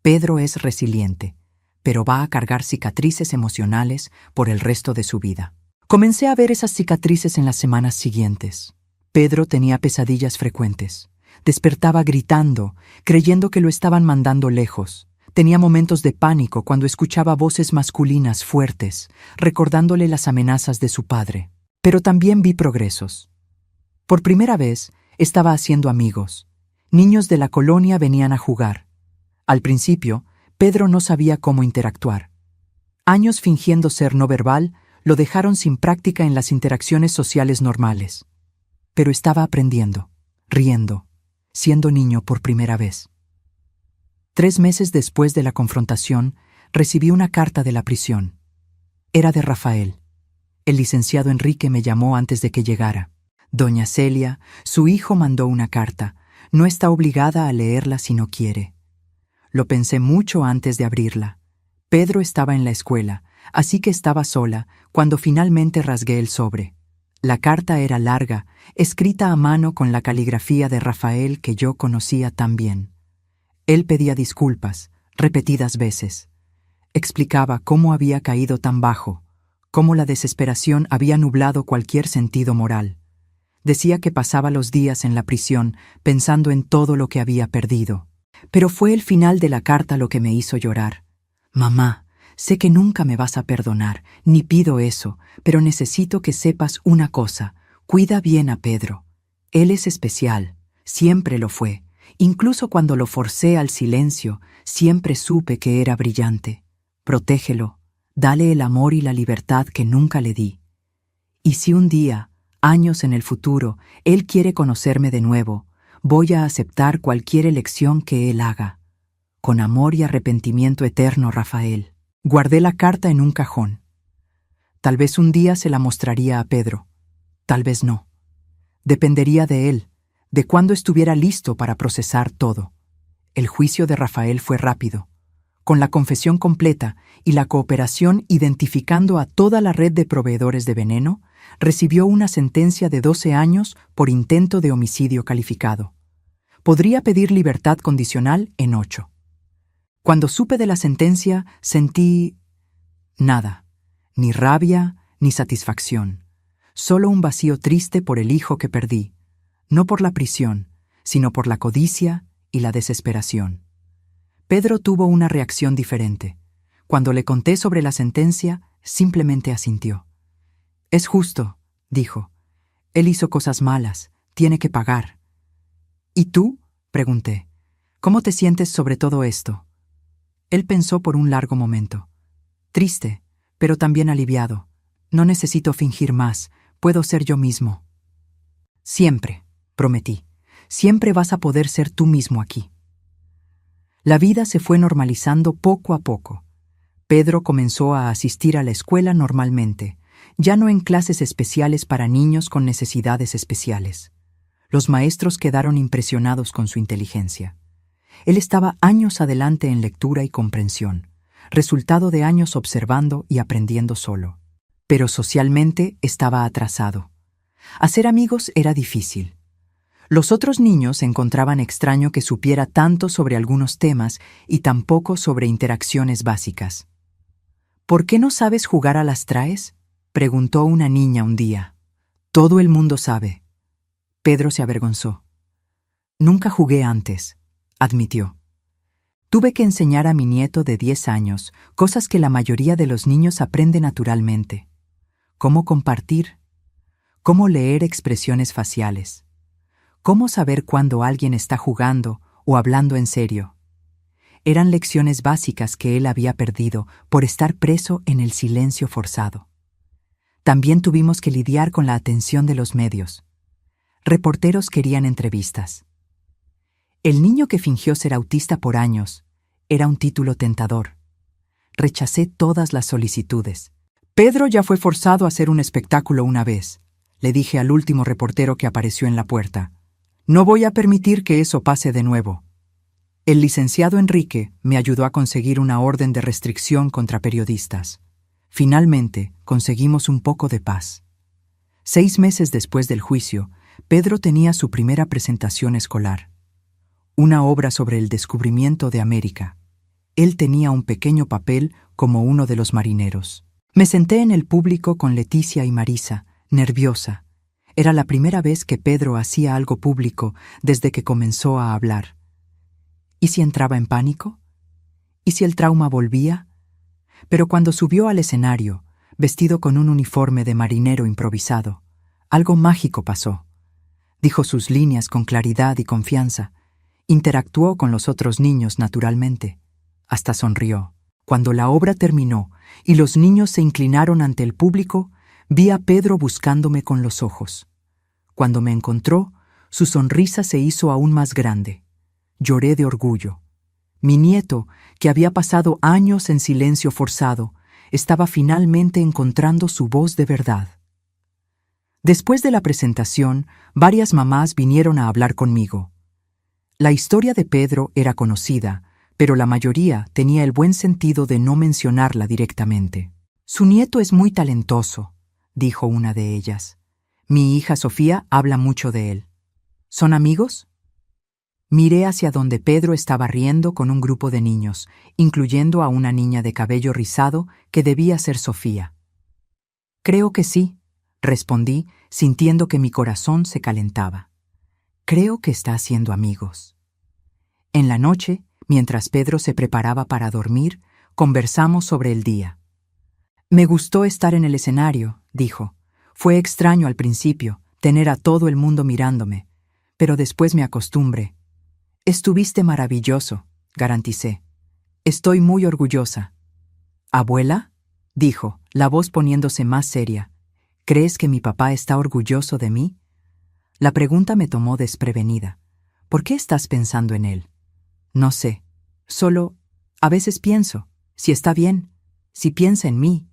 Pedro es resiliente, pero va a cargar cicatrices emocionales por el resto de su vida. Comencé a ver esas cicatrices en las semanas siguientes. Pedro tenía pesadillas frecuentes. Despertaba gritando, creyendo que lo estaban mandando lejos. Tenía momentos de pánico cuando escuchaba voces masculinas fuertes, recordándole las amenazas de su padre. Pero también vi progresos. Por primera vez, estaba haciendo amigos. Niños de la colonia venían a jugar. Al principio, Pedro no sabía cómo interactuar. Años fingiendo ser no verbal lo dejaron sin práctica en las interacciones sociales normales. Pero estaba aprendiendo, riendo, siendo niño por primera vez. 3 meses después de la confrontación, recibí una carta de la prisión. Era de Rafael. El licenciado Enrique me llamó antes de que llegara. Doña Celia, su hijo, mandó una carta. No está obligada a leerla si no quiere. Lo pensé mucho antes de abrirla. Pedro estaba en la escuela, así que estaba sola cuando finalmente rasgué el sobre. La carta era larga, escrita a mano con la caligrafía de Rafael que yo conocía tan bien. Él pedía disculpas, repetidas veces. Explicaba cómo había caído tan bajo, cómo la desesperación había nublado cualquier sentido moral. Decía que pasaba los días en la prisión pensando en todo lo que había perdido. Pero fue el final de la carta lo que me hizo llorar. Mamá, sé que nunca me vas a perdonar, ni pido eso, pero necesito que sepas una cosa. Cuida bien a Pedro. Él es especial, siempre lo fue. Incluso cuando lo forcé al silencio, siempre supe que era brillante. Protégelo, dale el amor y la libertad que nunca le di. Y si un día, años en el futuro, él quiere conocerme de nuevo, voy a aceptar cualquier elección que él haga. Con amor y arrepentimiento eterno, Rafael. Guardé la carta en un cajón. Tal vez un día se la mostraría a Pedro. Tal vez no. Dependería de él, de cuándo estuviera listo para procesar todo. El juicio de Rafael fue rápido. Con la confesión completa y la cooperación identificando a toda la red de proveedores de veneno, recibió una sentencia de 12 años por intento de homicidio calificado. Podría pedir libertad condicional en 8. Cuando supe de la sentencia, sentí nada, ni rabia ni satisfacción, solo un vacío triste por el hijo que perdí, no por la prisión, sino por la codicia y la desesperación. Pedro tuvo una reacción diferente. Cuando le conté sobre la sentencia, simplemente asintió. «Es justo», dijo. «Él hizo cosas malas, tiene que pagar». «¿Y tú?», pregunté. «¿Cómo te sientes sobre todo esto?». Él pensó por un largo momento. «Triste, pero también aliviado. No necesito fingir más, puedo ser yo mismo». «Siempre», prometí, «siempre vas a poder ser tú mismo aquí». La vida se fue normalizando poco a poco. Pedro comenzó a asistir a la escuela normalmente, ya no en clases especiales para niños con necesidades especiales. Los maestros quedaron impresionados con su inteligencia. Él estaba años adelante en lectura y comprensión, resultado de años observando y aprendiendo solo. Pero socialmente estaba atrasado. Hacer amigos era difícil. Los otros niños encontraban extraño que supiera tanto sobre algunos temas y tan poco sobre interacciones básicas. «¿Por qué no sabes jugar a las traes?», preguntó una niña un día. «Todo el mundo sabe». Pedro se avergonzó. «Nunca jugué antes», admitió. «Tuve que enseñar a mi nieto de 10 años cosas que la mayoría de los niños aprenden naturalmente. Cómo compartir, cómo leer expresiones faciales, cómo saber cuándo alguien está jugando o hablando en serio. Eran lecciones básicas que él había perdido por estar preso en el silencio forzado. También tuvimos que lidiar con la atención de los medios. Reporteros querían entrevistas. El niño que fingió ser autista por años era un título tentador. Rechacé todas las solicitudes. Pedro ya fue forzado a hacer un espectáculo una vez, le dije al último reportero que apareció en la puerta. No voy a permitir que eso pase de nuevo. El licenciado Enrique me ayudó a conseguir una orden de restricción contra periodistas. Finalmente, conseguimos un poco de paz. 6 meses después del juicio, Pedro tenía su primera presentación escolar. Una obra sobre el descubrimiento de América. Él tenía un pequeño papel como uno de los marineros. Me senté en el público con Leticia y Marisa, nerviosa. Era la primera vez que Pedro hacía algo público desde que comenzó a hablar. ¿Y si entraba en pánico? ¿Y si el trauma volvía? Pero cuando subió al escenario, vestido con un uniforme de marinero improvisado, algo mágico pasó. Dijo sus líneas con claridad y confianza. Interactuó con los otros niños naturalmente. Hasta sonrió. Cuando la obra terminó y los niños se inclinaron ante el público, vi a Pedro buscándome con los ojos. Cuando me encontró, su sonrisa se hizo aún más grande. Lloré de orgullo. Mi nieto, que había pasado años en silencio forzado, estaba finalmente encontrando su voz de verdad. Después de la presentación, varias mamás vinieron a hablar conmigo. La historia de Pedro era conocida, pero la mayoría tenía el buen sentido de no mencionarla directamente. Su nieto es muy talentoso, dijo una de ellas. Mi hija Sofía habla mucho de él. ¿Son amigos? Miré hacia donde Pedro estaba riendo con un grupo de niños, incluyendo a una niña de cabello rizado que debía ser Sofía. Creo que sí, respondí, sintiendo que mi corazón se calentaba. Creo que está haciendo amigos. En la noche, mientras Pedro se preparaba para dormir, conversamos sobre el día. Me gustó estar en el escenario, dijo. Fue extraño al principio, tener a todo el mundo mirándome, pero después me acostumbré. Estuviste maravilloso, garanticé. Estoy muy orgullosa. ¿Abuela? Dijo, la voz poniéndose más seria. ¿Crees que mi papá está orgulloso de mí? La pregunta me tomó desprevenida. ¿Por qué estás pensando en él? No sé. Solo, a veces pienso, si está bien, si piensa en mí.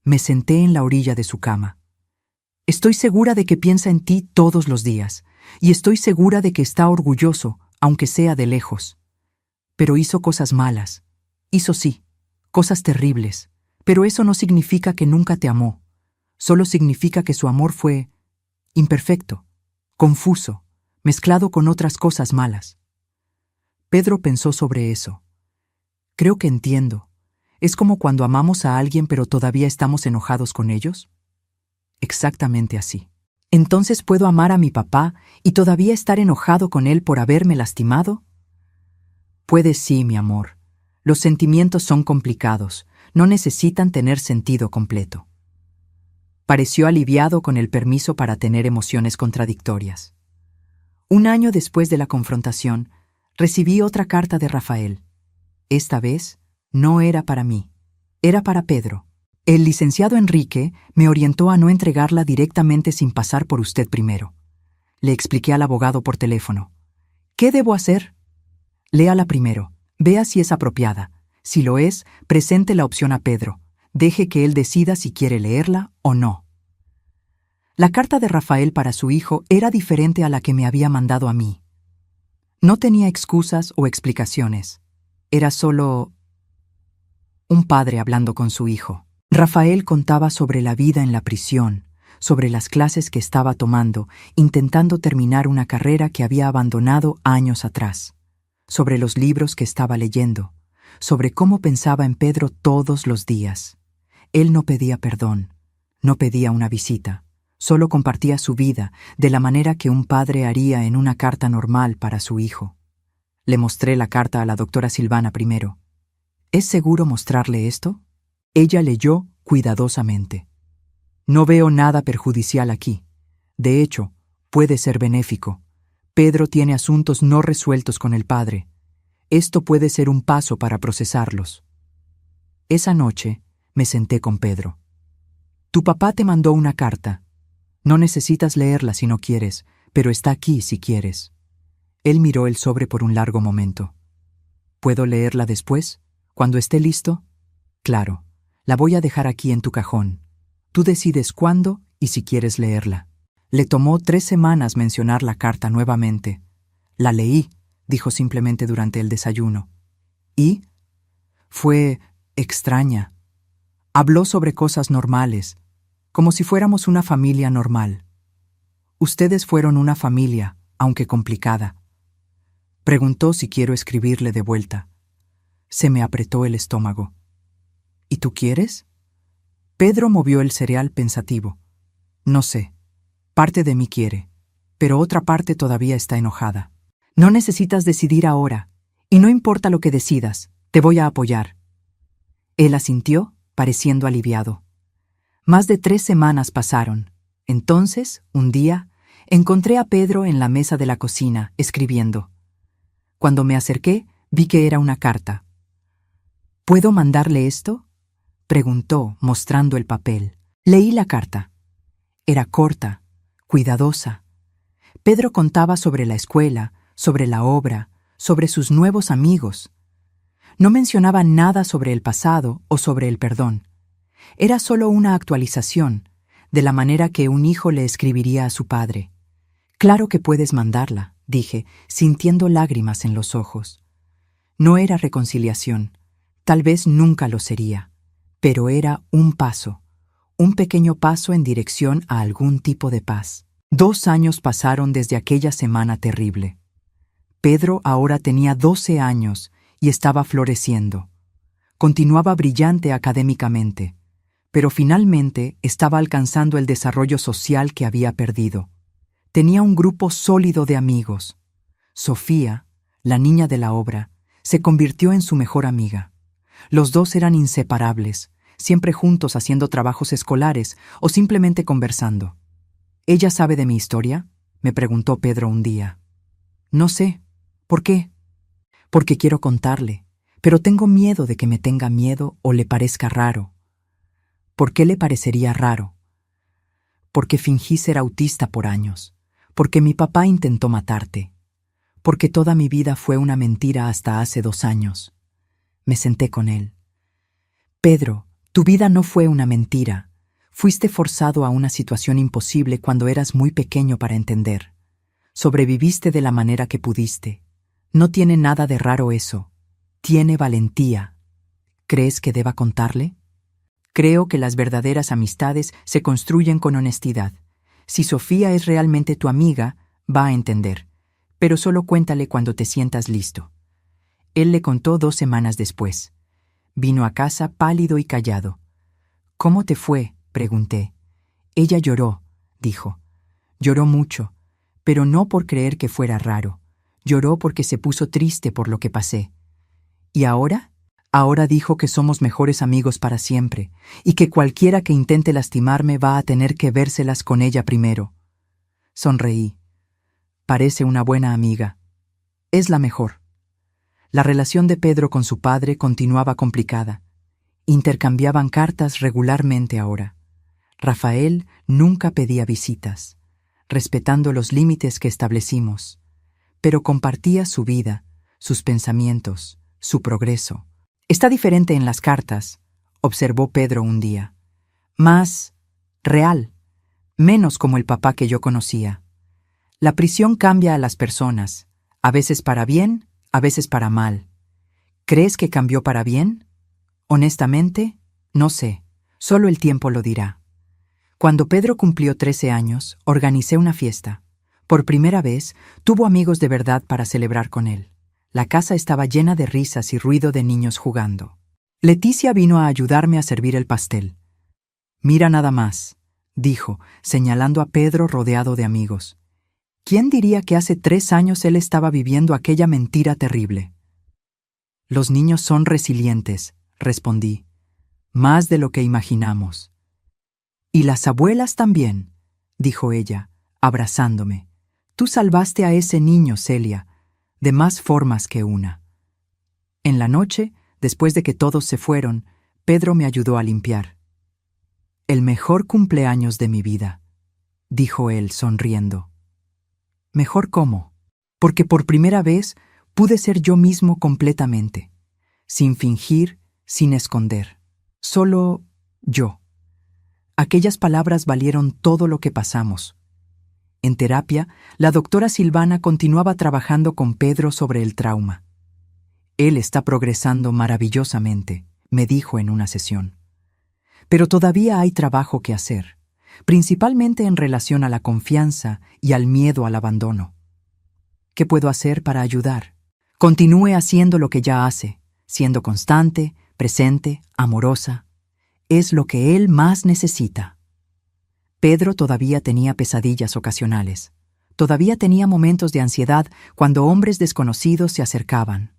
Me senté en la orilla de su cama. Estoy segura de que piensa en ti todos los días, y estoy segura de que está orgulloso, aunque sea de lejos. Pero hizo cosas malas. Hizo sí, cosas terribles, pero eso no significa que nunca te amó. Solo significa que su amor fue imperfecto, confuso, mezclado con otras cosas malas. Pedro pensó sobre eso. Creo que entiendo. ¿Es como cuando amamos a alguien pero todavía estamos enojados con ellos? Exactamente así. ¿Entonces puedo amar a mi papá y todavía estar enojado con él por haberme lastimado? Puedes sí, mi amor. Los sentimientos son complicados, no necesitan tener sentido completo. Pareció aliviado con el permiso para tener emociones contradictorias. 1 año después de la confrontación, recibí otra carta de Rafael. Esta vez, no era para mí, era para Pedro. El licenciado Enrique me orientó a no entregarla directamente sin pasar por usted primero. Le expliqué al abogado por teléfono. ¿Qué debo hacer? Léala primero, vea si es apropiada. Si lo es, presente la opción a Pedro. Deje que él decida si quiere leerla o no. La carta de Rafael para su hijo era diferente a la que me había mandado a mí. No tenía excusas o explicaciones. Era solo un padre hablando con su hijo. Rafael contaba sobre la vida en la prisión, sobre las clases que estaba tomando, intentando terminar una carrera que había abandonado años atrás, sobre los libros que estaba leyendo, sobre cómo pensaba en Pedro todos los días. Él no pedía perdón, no pedía una visita, solo compartía su vida de la manera que un padre haría en una carta normal para su hijo. Le mostré la carta a la doctora Silvana primero. ¿Es seguro mostrarle esto? Ella leyó cuidadosamente. No veo nada perjudicial aquí. De hecho, puede ser benéfico. Pedro tiene asuntos no resueltos con el padre. Esto puede ser un paso para procesarlos. Esa noche me senté con Pedro. Tu papá te mandó una carta. No necesitas leerla si no quieres, pero está aquí si quieres. Él miró el sobre por un largo momento. ¿Puedo leerla después? ¿Cuando esté listo? Claro, la voy a dejar aquí en tu cajón. Tú decides cuándo y si quieres leerla. Le tomó 3 semanas mencionar la carta nuevamente. La leí, dijo simplemente durante el desayuno. ¿Y? Fue extraña. Habló sobre cosas normales, como si fuéramos una familia normal. Ustedes fueron una familia, aunque complicada. Preguntó si quiero escribirle de vuelta. Se me apretó el estómago. ¿Y tú quieres? Pedro movió el cereal pensativo. No sé. Parte de mí quiere, pero otra parte todavía está enojada. No necesitas decidir ahora, y no importa lo que decidas, te voy a apoyar. Él asintió, pareciendo aliviado. Más de 3 semanas pasaron. Entonces, un día, encontré a Pedro en la mesa de la cocina, escribiendo. Cuando me acerqué, vi que era una carta. ¿Puedo mandarle esto? Preguntó, mostrando el papel. Leí la carta. Era corta, cuidadosa. Pedro contaba sobre la escuela, sobre la obra, sobre sus nuevos amigos. No mencionaba nada sobre el pasado o sobre el perdón. Era solo una actualización, de la manera que un hijo le escribiría a su padre. Claro que puedes mandarla, dije, sintiendo lágrimas en los ojos. No era reconciliación, tal vez nunca lo sería, pero era un paso, un pequeño paso en dirección a algún tipo de paz. 2 años pasaron desde aquella semana terrible. Pedro ahora tenía 12 años y estaba floreciendo. Continuaba brillante académicamente, pero finalmente estaba alcanzando el desarrollo social que había perdido. Tenía un grupo sólido de amigos. Sofía, la niña de la obra, se convirtió en su mejor amiga. Los dos eran inseparables, siempre juntos haciendo trabajos escolares o simplemente conversando. ¿Ella sabe de mi historia?, me preguntó Pedro un día. No sé. ¿Por qué? Porque quiero contarle, pero tengo miedo de que me tenga miedo o le parezca raro. ¿Por qué le parecería raro? Porque fingí ser autista por años, porque mi papá intentó matarte, porque toda mi vida fue una mentira hasta hace 2 años. Me senté con él. Pedro, tu vida no fue una mentira. Fuiste forzado a una situación imposible cuando eras muy pequeño para entender. Sobreviviste de la manera que pudiste. No tiene nada de raro eso. Tiene valentía. ¿Crees que deba contarle? Creo que las verdaderas amistades se construyen con honestidad. Si Sofía es realmente tu amiga, va a entender. Pero solo cuéntale cuando te sientas listo. Él le contó 2 semanas después. Vino a casa pálido y callado. ¿Cómo te fue?, pregunté. Ella lloró, dijo. Lloró mucho, pero no por creer que fuera raro. Lloró porque se puso triste por lo que pasé. ¿Y ahora? Ahora dijo que somos mejores amigos para siempre, y que cualquiera que intente lastimarme va a tener que vérselas con ella primero. Sonreí. Parece una buena amiga. Es la mejor. La relación de Pedro con su padre continuaba complicada. Intercambiaban cartas regularmente ahora. Rafael nunca pedía visitas, respetando los límites que establecimos, pero compartía su vida, sus pensamientos, su progreso. Está diferente en las cartas, observó Pedro un día. Más real, menos como el papá que yo conocía. La prisión cambia a las personas, a veces para bien, a veces para mal. ¿Crees que cambió para bien? Honestamente, no sé, solo el tiempo lo dirá. Cuando Pedro cumplió 13 años, organicé una fiesta. Por primera vez, tuvo amigos de verdad para celebrar con él. La casa estaba llena de risas y ruido de niños jugando. Leticia vino a ayudarme a servir el pastel. Mira nada más, dijo, señalando a Pedro rodeado de amigos. ¿Quién diría que hace 3 años él estaba viviendo aquella mentira terrible? Los niños son resilientes, respondí. Más de lo que imaginamos. Y las abuelas también, dijo ella, abrazándome. Tú salvaste a ese niño, Celia, de más formas que una. En la noche, después de que todos se fueron, Pedro me ayudó a limpiar. «El mejor cumpleaños de mi vida», dijo él, sonriendo. «¿Mejor cómo?» «Porque por primera vez pude ser yo mismo completamente, sin fingir, sin esconder. Solo yo». Aquellas palabras valieron todo lo que pasamos. En terapia, la doctora Silvana continuaba trabajando con Pedro sobre el trauma. «Él está progresando maravillosamente», me dijo en una sesión. «Pero todavía hay trabajo que hacer, principalmente en relación a la confianza y al miedo al abandono. ¿Qué puedo hacer para ayudar? Continúe haciendo lo que ya hace, siendo constante, presente, amorosa. Es lo que él más necesita». Pedro todavía tenía pesadillas ocasionales. Todavía tenía momentos de ansiedad cuando hombres desconocidos se acercaban.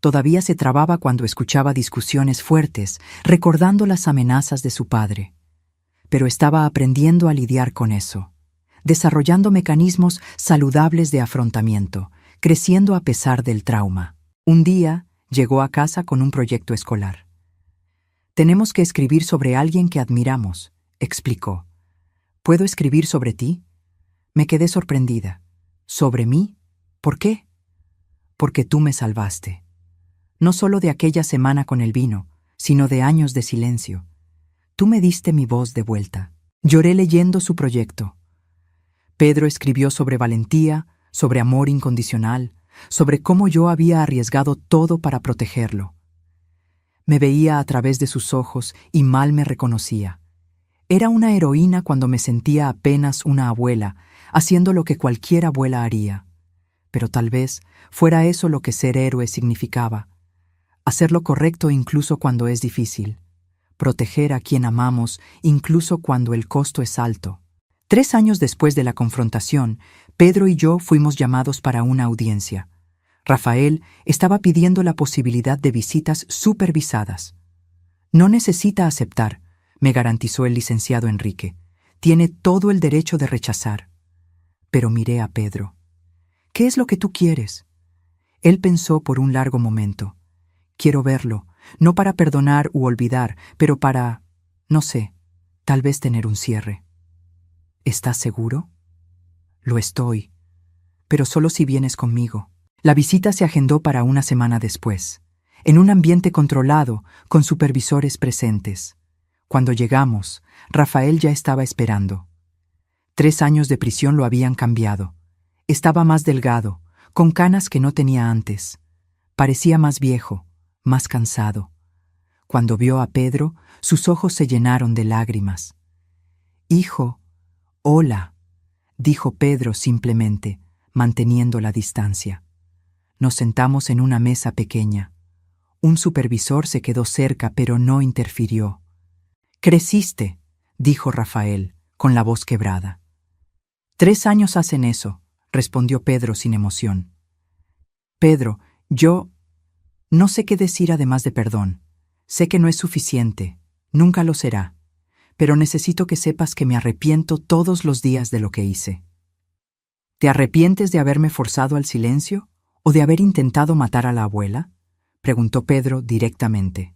Todavía se trababa cuando escuchaba discusiones fuertes, recordando las amenazas de su padre. Pero estaba aprendiendo a lidiar con eso, desarrollando mecanismos saludables de afrontamiento, creciendo a pesar del trauma. Un día llegó a casa con un proyecto escolar. «Tenemos que escribir sobre alguien que admiramos», explicó. «¿Puedo escribir sobre ti?» Me quedé sorprendida. «¿Sobre mí? ¿Por qué?» «Porque tú me salvaste. No solo de aquella semana con el vino, sino de años de silencio. Tú me diste mi voz de vuelta». Lloré leyendo su proyecto. Pedro escribió sobre valentía, sobre amor incondicional, sobre cómo yo había arriesgado todo para protegerlo. Me veía a través de sus ojos y mal me reconocía. Era una heroína cuando me sentía apenas una abuela, haciendo lo que cualquier abuela haría. Pero tal vez fuera eso lo que ser héroe significaba. Hacer lo correcto incluso cuando es difícil. Proteger a quien amamos incluso cuando el costo es alto. 3 años después de la confrontación, Pedro y yo fuimos llamados para una audiencia. Rafael estaba pidiendo la posibilidad de visitas supervisadas. «No necesita aceptar», me garantizó el licenciado Enrique. «Tiene todo el derecho de rechazar». Pero miré a Pedro. «¿Qué es lo que tú quieres?» Él pensó por un largo momento. «Quiero verlo, no para perdonar u olvidar, pero para, no sé, tal vez tener un cierre». «¿Estás seguro?» «Lo estoy, pero solo si vienes conmigo». La visita se agendó para una semana después, en un ambiente controlado, con supervisores presentes. Cuando llegamos, Rafael ya estaba esperando. 3 años de prisión lo habían cambiado. Estaba más delgado, con canas que no tenía antes. Parecía más viejo, más cansado. Cuando vio a Pedro, sus ojos se llenaron de lágrimas. «Hijo, hola», dijo Pedro simplemente, manteniendo la distancia. Nos sentamos en una mesa pequeña. Un supervisor se quedó cerca, pero no interfirió. «Creciste», dijo Rafael, con la voz quebrada. 3 años hacen eso», respondió Pedro sin emoción. «Pedro, yo no sé qué decir además de perdón. Sé que no es suficiente, nunca lo será, pero necesito que sepas que me arrepiento todos los días de lo que hice». «¿Te arrepientes de haberme forzado al silencio o de haber intentado matar a la abuela?», preguntó Pedro directamente.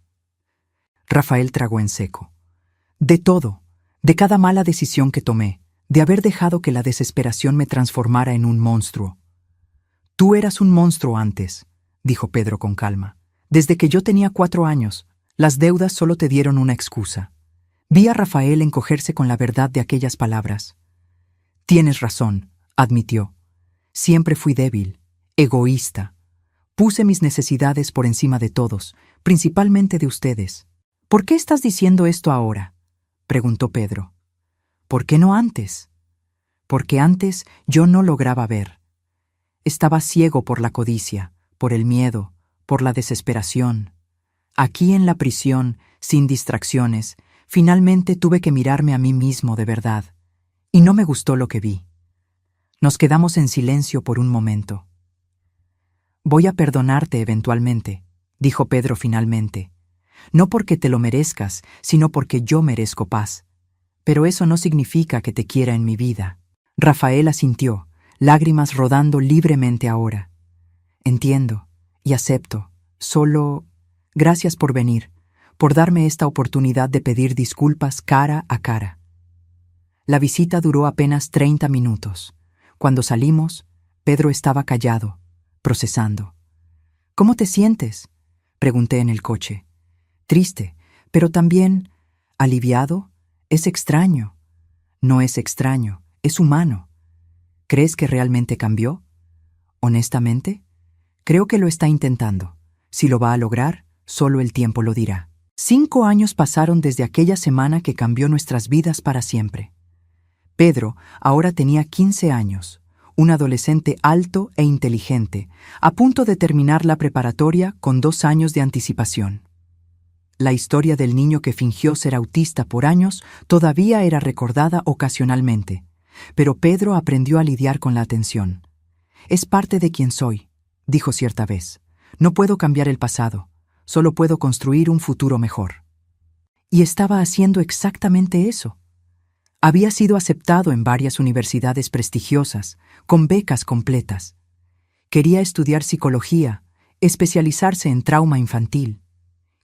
Rafael tragó en seco. «De todo, de cada mala decisión que tomé, de haber dejado que la desesperación me transformara en un monstruo». «Tú eras un monstruo antes», dijo Pedro con calma. «Desde que yo tenía 4 años, las deudas solo te dieron una excusa». Vi a Rafael encogerse con la verdad de aquellas palabras. «Tienes razón», admitió. «Siempre fui débil, egoísta. Puse mis necesidades por encima de todos, principalmente de ustedes». «¿Por qué estás diciendo esto ahora?», preguntó Pedro. «¿Por qué no antes?». «Porque antes yo no lograba ver. Estaba ciego por la codicia, por el miedo, por la desesperación. Aquí en la prisión, sin distracciones, finalmente tuve que mirarme a mí mismo de verdad, y no me gustó lo que vi». Nos quedamos en silencio por un momento. «Voy a perdonarte eventualmente», dijo Pedro finalmente. «No porque te lo merezcas, sino porque yo merezco paz. Pero eso no significa que te quiera en mi vida». Rafael asintió, lágrimas rodando libremente ahora. «Entiendo y acepto», Solo, gracias por venir, por darme esta oportunidad de pedir disculpas cara a cara. La visita duró apenas 30 minutos. Cuando salimos, Pedro estaba callado, procesando. ¿Cómo te sientes?, pregunté en el coche. Triste, pero también aliviado. Es extraño. No es extraño, es humano. ¿Crees que realmente cambió? Honestamente, creo que lo está intentando. Si lo va a lograr, solo el tiempo lo dirá. 5 años pasaron desde aquella semana que cambió nuestras vidas para siempre. Pedro ahora tenía 15 años, un adolescente alto e inteligente, a punto de terminar la preparatoria con 2 años de anticipación. La historia del niño que fingió ser autista por años todavía era recordada ocasionalmente, pero Pedro aprendió a lidiar con la atención. Es parte de quien soy, dijo cierta vez. No puedo cambiar el pasado, solo puedo construir un futuro mejor. Y estaba haciendo exactamente eso. Había sido aceptado en varias universidades prestigiosas, con becas completas. Quería estudiar psicología, especializarse en trauma infantil.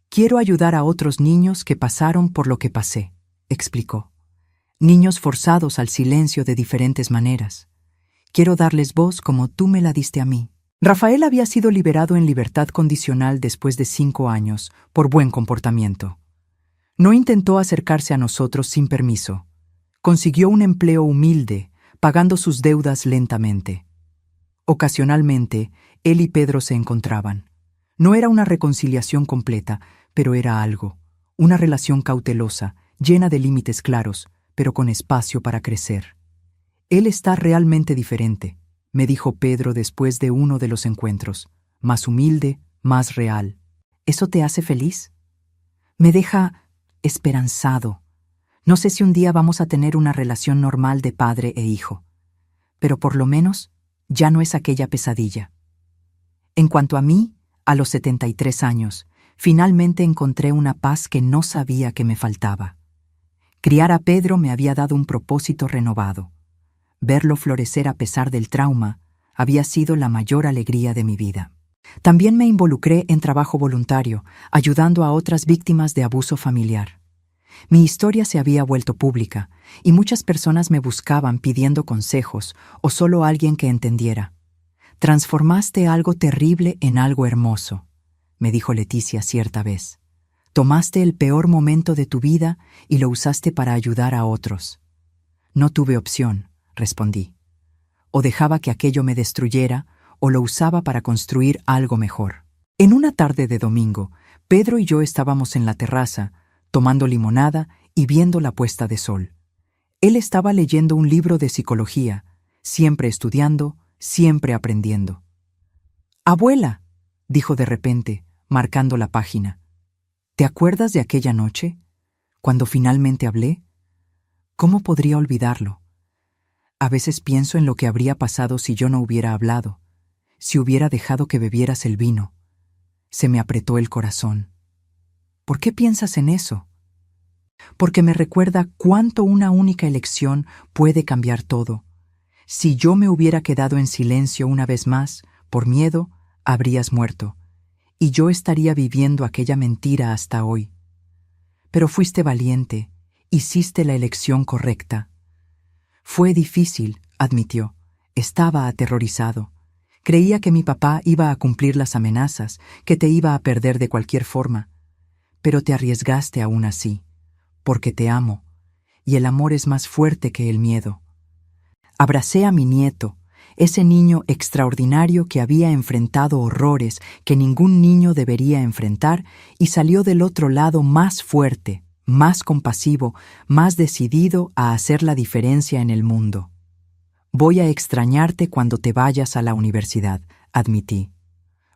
Quiero ayudar a otros niños que pasaron por lo que pasé, explicó. Niños forzados al silencio de diferentes maneras. Quiero darles voz como tú me la diste a mí. Rafael había sido liberado en libertad condicional después de 5 años por buen comportamiento. No intentó acercarse a nosotros sin permiso. Consiguió un empleo humilde, pagando sus deudas lentamente. Ocasionalmente, él y Pedro se encontraban. No era una reconciliación completa, pero era algo. Una relación cautelosa, llena de límites claros, pero con espacio para crecer. Él está realmente diferente, me dijo Pedro después de uno de los encuentros. Más humilde, más real. ¿Eso te hace feliz? Me deja esperanzado. No sé si un día vamos a tener una relación normal de padre e hijo, pero por lo menos ya no es aquella pesadilla. En cuanto a mí, a los 73 años, finalmente encontré una paz que no sabía que me faltaba. Criar a Pedro me había dado un propósito renovado. Verlo florecer a pesar del trauma había sido la mayor alegría de mi vida. También me involucré en trabajo voluntario, ayudando a otras víctimas de abuso familiar. Mi historia se había vuelto pública y muchas personas me buscaban pidiendo consejos o solo alguien que entendiera. Transformaste algo terrible en algo hermoso, me dijo Leticia cierta vez. Tomaste el peor momento de tu vida y lo usaste para ayudar a otros. No tuve opción, respondí. O dejaba que aquello me destruyera o lo usaba para construir algo mejor. En una tarde de domingo, Pedro y yo estábamos en la terraza, tomando limonada y viendo la puesta de sol. Él estaba leyendo un libro de psicología, siempre estudiando, siempre aprendiendo. «Abuela», dijo de repente, marcando la página, «¿te acuerdas de aquella noche? Cuando finalmente hablé? ¿Cómo podría olvidarlo? A veces pienso en lo que habría pasado si yo no hubiera hablado, si hubiera dejado que bebieras el vino. Se me apretó el corazón. ¿Por qué piensas en eso? Porque me recuerda cuánto una única elección puede cambiar todo. Si yo me hubiera quedado en silencio una vez más, por miedo, habrías muerto, y yo estaría viviendo aquella mentira hasta hoy. Pero fuiste valiente, hiciste la elección correcta. Fue difícil, admitió. Estaba aterrorizado. Creía que mi papá iba a cumplir las amenazas, que te iba a perder de cualquier forma. Pero te arriesgaste aún así, porque te amo, y el amor es más fuerte que el miedo. Abracé a mi nieto, ese niño extraordinario que había enfrentado horrores que ningún niño debería enfrentar, y salió del otro lado más fuerte, más compasivo, más decidido a hacer la diferencia en el mundo. Voy a extrañarte cuando te vayas a la universidad, admití.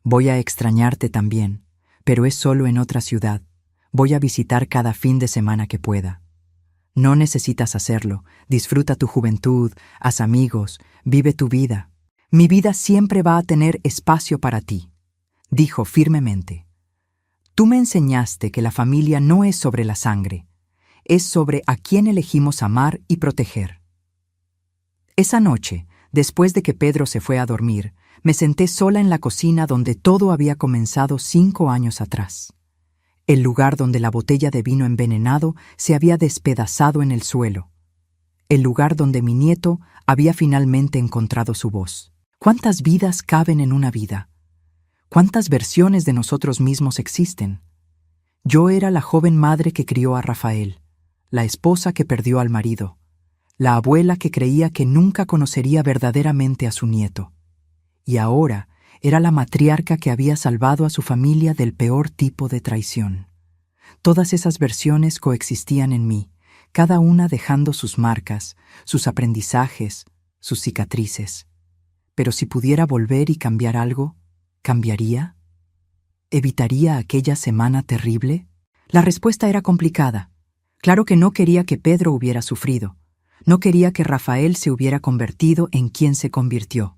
Voy a extrañarte también, pero es solo en otra ciudad. Voy a visitar cada fin de semana que pueda. No necesitas hacerlo. Disfruta tu juventud, haz amigos, vive tu vida. Mi vida siempre va a tener espacio para ti, dijo firmemente. Tú me enseñaste que la familia no es sobre la sangre, es sobre a quién elegimos amar y proteger. Esa noche, después de que Pedro se fue a dormir, me senté sola en la cocina donde todo había comenzado 5 años atrás. El lugar donde la botella de vino envenenado se había despedazado en el suelo. El lugar donde mi nieto había finalmente encontrado su voz. ¿Cuántas vidas caben en una vida? ¿Cuántas versiones de nosotros mismos existen? Yo era la joven madre que crió a Rafael, la esposa que perdió al marido, la abuela que creía que nunca conocería verdaderamente a su nieto. Y ahora era la matriarca que había salvado a su familia del peor tipo de traición. Todas esas versiones coexistían en mí, cada una dejando sus marcas, sus aprendizajes, sus cicatrices. Pero si pudiera volver y cambiar algo, ¿cambiaría? ¿Evitaría aquella semana terrible? La respuesta era complicada. Claro que no quería que Pedro hubiera sufrido. No quería que Rafael se hubiera convertido en quien se convirtió.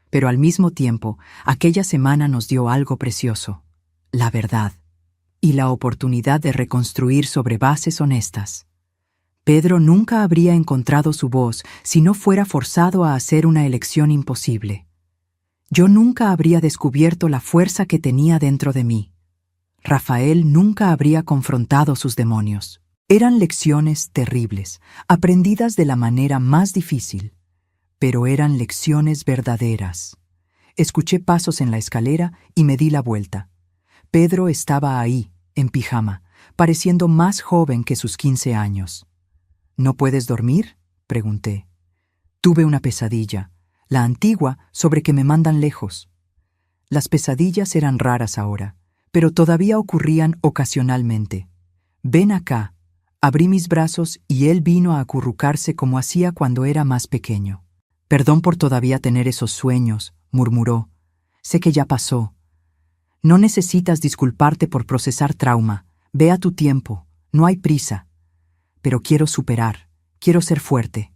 Pero al mismo tiempo, aquella semana nos dio algo precioso: la verdad y la oportunidad de reconstruir sobre bases honestas. Pedro nunca habría encontrado su voz si no fuera forzado a hacer una elección imposible. Yo nunca habría descubierto la fuerza que tenía dentro de mí. Rafael nunca habría confrontado sus demonios. Eran lecciones terribles, aprendidas de la manera más difícil, pero eran lecciones verdaderas. Escuché pasos en la escalera y me di la vuelta. Pedro estaba ahí, en pijama, pareciendo más joven que sus 15 años. ¿No puedes dormir?, pregunté. Tuve una pesadilla, la antigua sobre que me mandan lejos. Las pesadillas eran raras ahora, pero todavía ocurrían ocasionalmente. Ven acá. Abrí mis brazos y él vino a acurrucarse como hacía cuando era más pequeño. Perdón por todavía tener esos sueños, murmuró. Sé que ya pasó. No necesitas disculparte por procesar trauma. Ve a tu tiempo, no hay prisa. Pero quiero superar, quiero ser fuerte.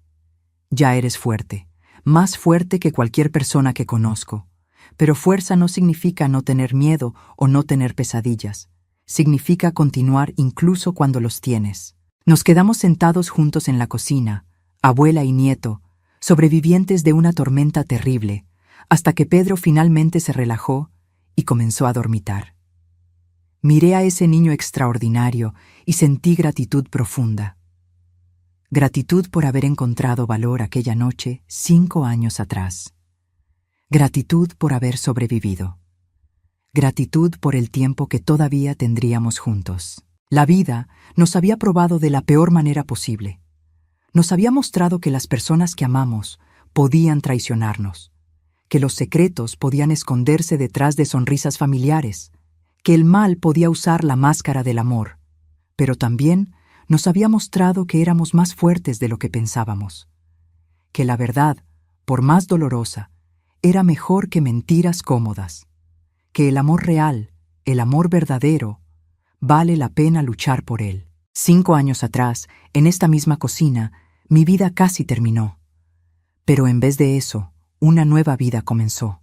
Ya eres fuerte, más fuerte que cualquier persona que conozco. Pero fuerza no significa no tener miedo o no tener pesadillas. Significa continuar incluso cuando los tienes. Nos quedamos sentados juntos en la cocina, abuela y nieto, sobrevivientes de una tormenta terrible, hasta que Pedro finalmente se relajó y comenzó a dormitar. Miré a ese niño extraordinario y sentí gratitud profunda. Gratitud por haber encontrado valor aquella noche 5 años atrás. Gratitud por haber sobrevivido. Gratitud por el tiempo que todavía tendríamos juntos. La vida nos había probado de la peor manera posible. Nos había mostrado que las personas que amamos podían traicionarnos, que los secretos podían esconderse detrás de sonrisas familiares, que el mal podía usar la máscara del amor, pero también nos había mostrado que éramos más fuertes de lo que pensábamos, que la verdad, por más dolorosa, era mejor que mentiras cómodas, que el amor real, el amor verdadero, vale la pena luchar por él. 5 años atrás, en esta misma cocina, mi vida casi terminó. Pero en vez de eso, una nueva vida comenzó.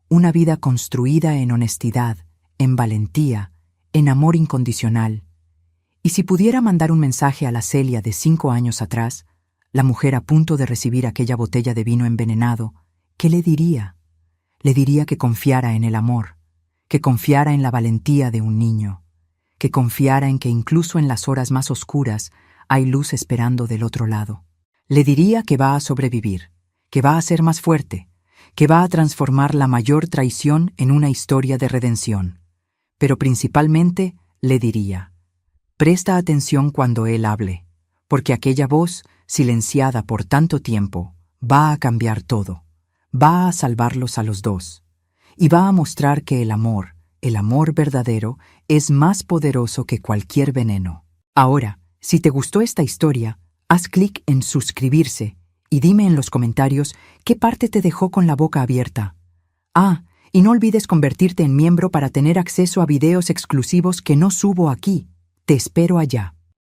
Una vida construida en honestidad, en valentía, en amor incondicional. Y si pudiera mandar un mensaje a la Celia de 5 años atrás, la mujer a punto de recibir aquella botella de vino envenenado, ¿qué le diría? Le diría que confiara en el amor, que confiara en la valentía de un niño, que confiara en que incluso en las horas más oscuras hay luz esperando del otro lado. Le diría que va a sobrevivir, que va a ser más fuerte, que va a transformar la mayor traición en una historia de redención. Pero principalmente le diría: presta atención cuando él hable, porque aquella voz, silenciada por tanto tiempo, va a cambiar todo, va a salvarlos a los dos, y va a mostrar que el amor verdadero, es más poderoso que cualquier veneno. Ahora, si te gustó esta historia, haz clic en suscribirse y dime en los comentarios qué parte te dejó con la boca abierta. Ah, y no olvides convertirte en miembro para tener acceso a videos exclusivos que no subo aquí. Te espero allá.